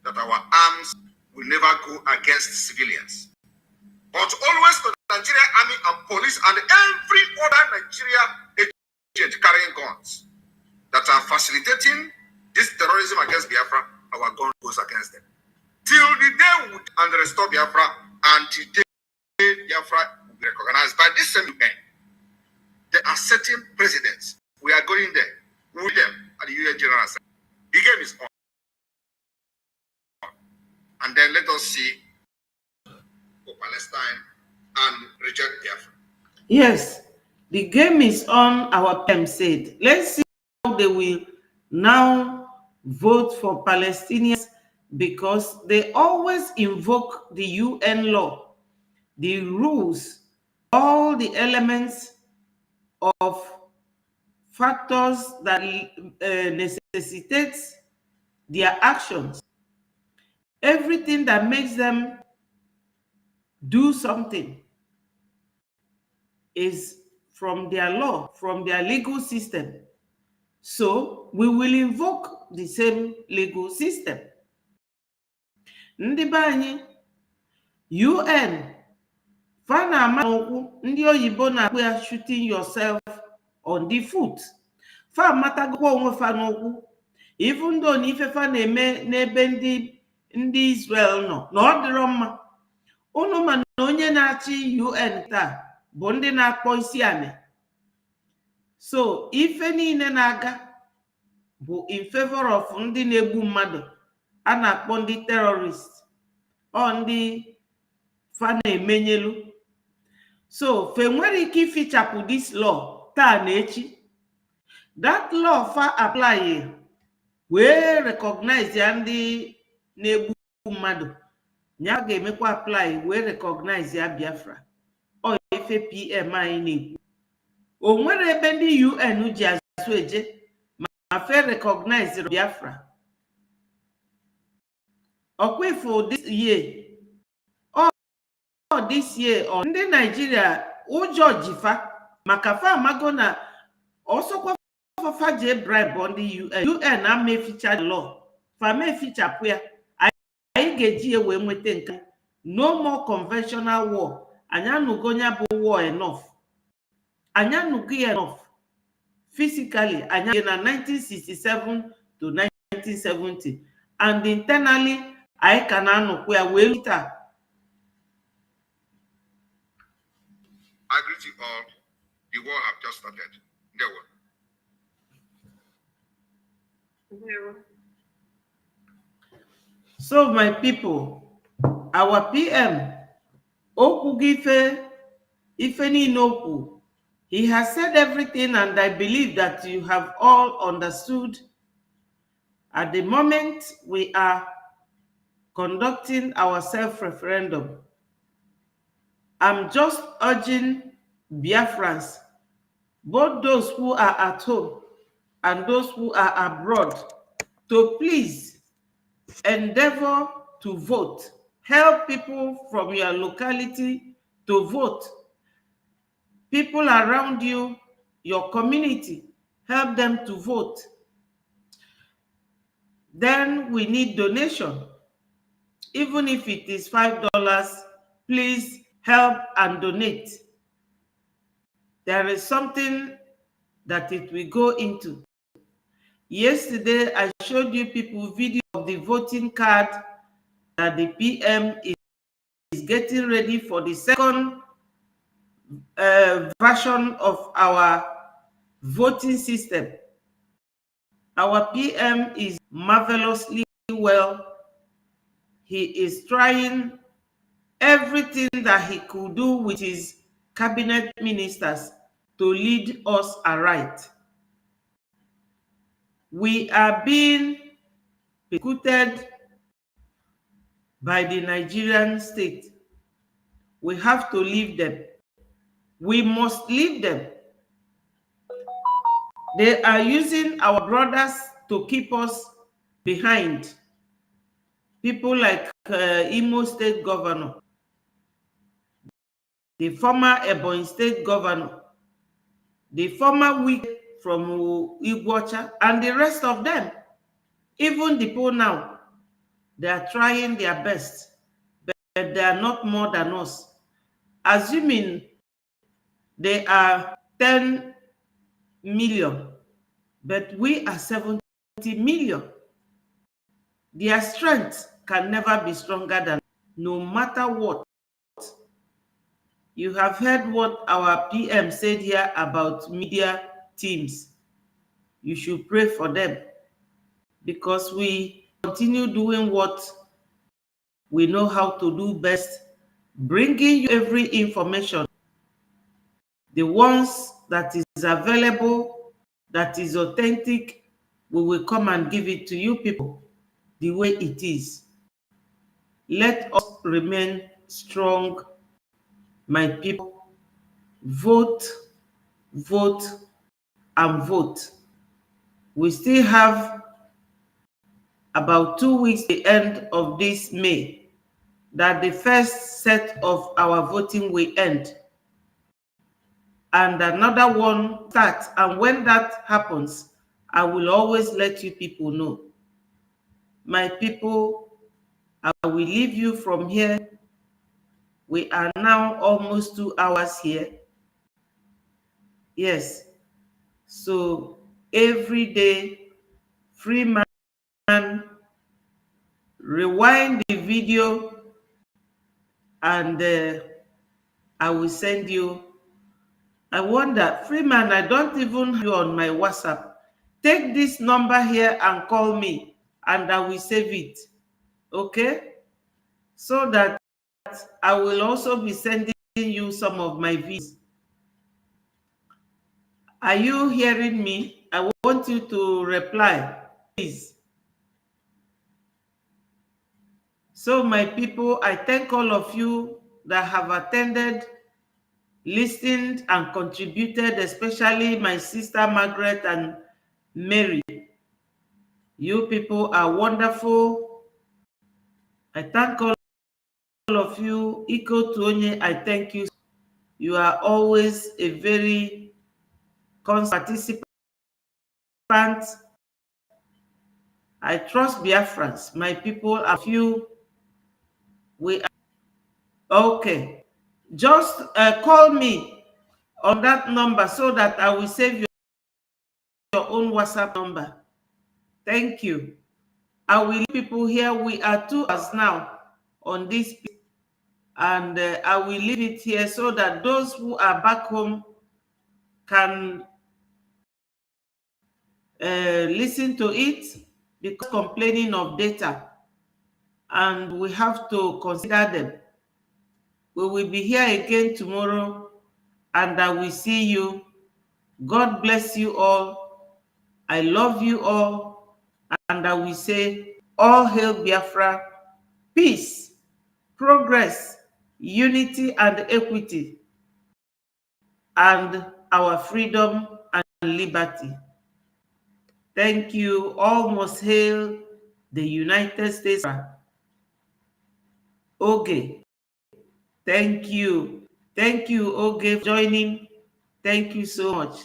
Speaker 10: that our arms will never go against civilians. But always to the Nigerian army and police and every other Nigeria agent carrying guns that are facilitating this terrorism against Biafra, our gun goes against them. Till the day we would and restore Biafra, and the day Biafra will be recognized by this same UN. There are certain presidents. We are going there with them at the UN General Assembly. The game is on. And then let us see for Palestine and reject Biafra.
Speaker 1: Yes, the game is on, our PM said. Let's see how they will now vote for Palestinians, because they always invoke the UN law, the rules, all the elements of factors that necessitates their actions. Everything that makes them do something is from their law, from their legal system. So we will invoke the same legal system. Ndị be anyị, UN, fana amakwu, ndị oyibo na-akpọ ya shooting yourself on the foot. Fa amatagokwa onwe fa n'okwu, even though na ife fa na-eme n'ebe ndị Israel nọ, na ọ dịrọ mma. Unu ma na onye na-achị UN taa bụ ndị na-akpọ isi anị. So ife niile na-aga bụ in favor of ndị na-egbu mmadụ, a na-akpọ ndị terrorists, ọ ndị fa na-emenyelu. So fe nwere ike ifichapụ this law taa na echi. That law fa apply wee recognize ya ndị na-egbu mmadụ, ya ga-emekwa apply wee recognize ya Biafra. Ọ ife PM anyị na-ekwu. O nwere ebe ndị UN ji azụ eje ma fe recognize Biafra. Ọkwa ifo this year, this year, ndị Nigeria ụjọ jifa maka fa amago na ọsọkwa fa je bribe ndị UN ama eficha law, fa ma efichapụ ya, anyị ga-eji ya wee nweta nke no more conventional war. Anyị anụgo ya bụ war enough. Anyị anụgo ya enough. Physically, anyị na 1967 to 1970, and internally anyị ka na-anụkwa ya wee lita.
Speaker 10: I greet you all. The war have just started. There were.
Speaker 1: So my people, our PM, Okugife Ifeninoku, he has said everything, and I believe that you have all understood. At the moment, we are conducting our self-referendum. I'm just urging Biafrans, both those who are at home and those who are abroad, to please endeavor to vote. Help people from your locality to vote. People around you, your community, help them to vote. Then we need donation. Even if it is $5, please help and donate. there is something that it will go into. Yesterday, I showed you people video of the voting card that the PM is getting ready for the second version of our voting system. Our PM is marvelously well. He is trying everything that he could do with his cabinet ministers to lead us aright. We are being persecuted by the Nigerian state. We have to leave them. We must leave them. They are using our brothers to keep us behind. People like Imo State Governor, the former Ebonyi State Governor, the former Wike from Iguacha, and the rest of them. Even the poor now, they are trying their best, but they are not more than us. Assuming they are 10 million, but we are 70 million. Their strength can never be stronger than, no matter what. You have heard what our PM said here about media teams. You should pray for them, because we continue doing what we know how to do best, bringing you every information, the ones that is available, that is authentic. We will come and give it to you people the way it is. Let us remain strong, my people. Vote, vote, and vote. We still have about 2 weeks to the end of this May that the first set of our voting will end, and another one starts. And when that happens, I will always let you people know. My people, I will leave you from here. We are now almost 2 hours here. Yes. So every day, free man, rewind the video, and I will send you. I wonder, Freeman, I don't even have you on my WhatsApp. Take this number here and call me, and I will save it. Okay? So that I will also be sending you some of my videos. Are you hearing me? I want you to reply, please. So, my people, I thank all of you that have attended, listened, and contributed, especially my sister Margaret and Mary. You people are wonderful. I thank all of you. Iko Tuonye, I thank you. You are always a very constant participant. I trust Biafrans. My people are few. We are okay. Just call me on that number so that I will save your own WhatsApp number. Thank you. I will leave people here. We are 2 hours now on this, and I will leave it here so that those who are back home can listen to it, because complaining of data, and we have to consider them. We will be here again tomorrow, and I will see you. God bless you all. I love you all, and I will say, all hail Biafra, peace, progress, unity, and equity, and our freedom and liberty. Thank you. All must hail the United States. Oge. Thank you. Thank you, Oge, for joining. Thank you so much.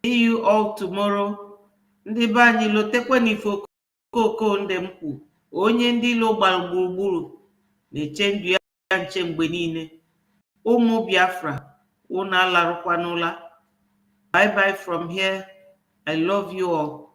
Speaker 1: See you all tomorrow. Ndị be anyị lotekwe n'ifo koko ndị mkpu. Onye ndị ilo gbara gburugburu na-eche ndụ ya nche mgbe niile. Ụmụ Biafra. Una larukwanula. Bye bye from here. I love you all.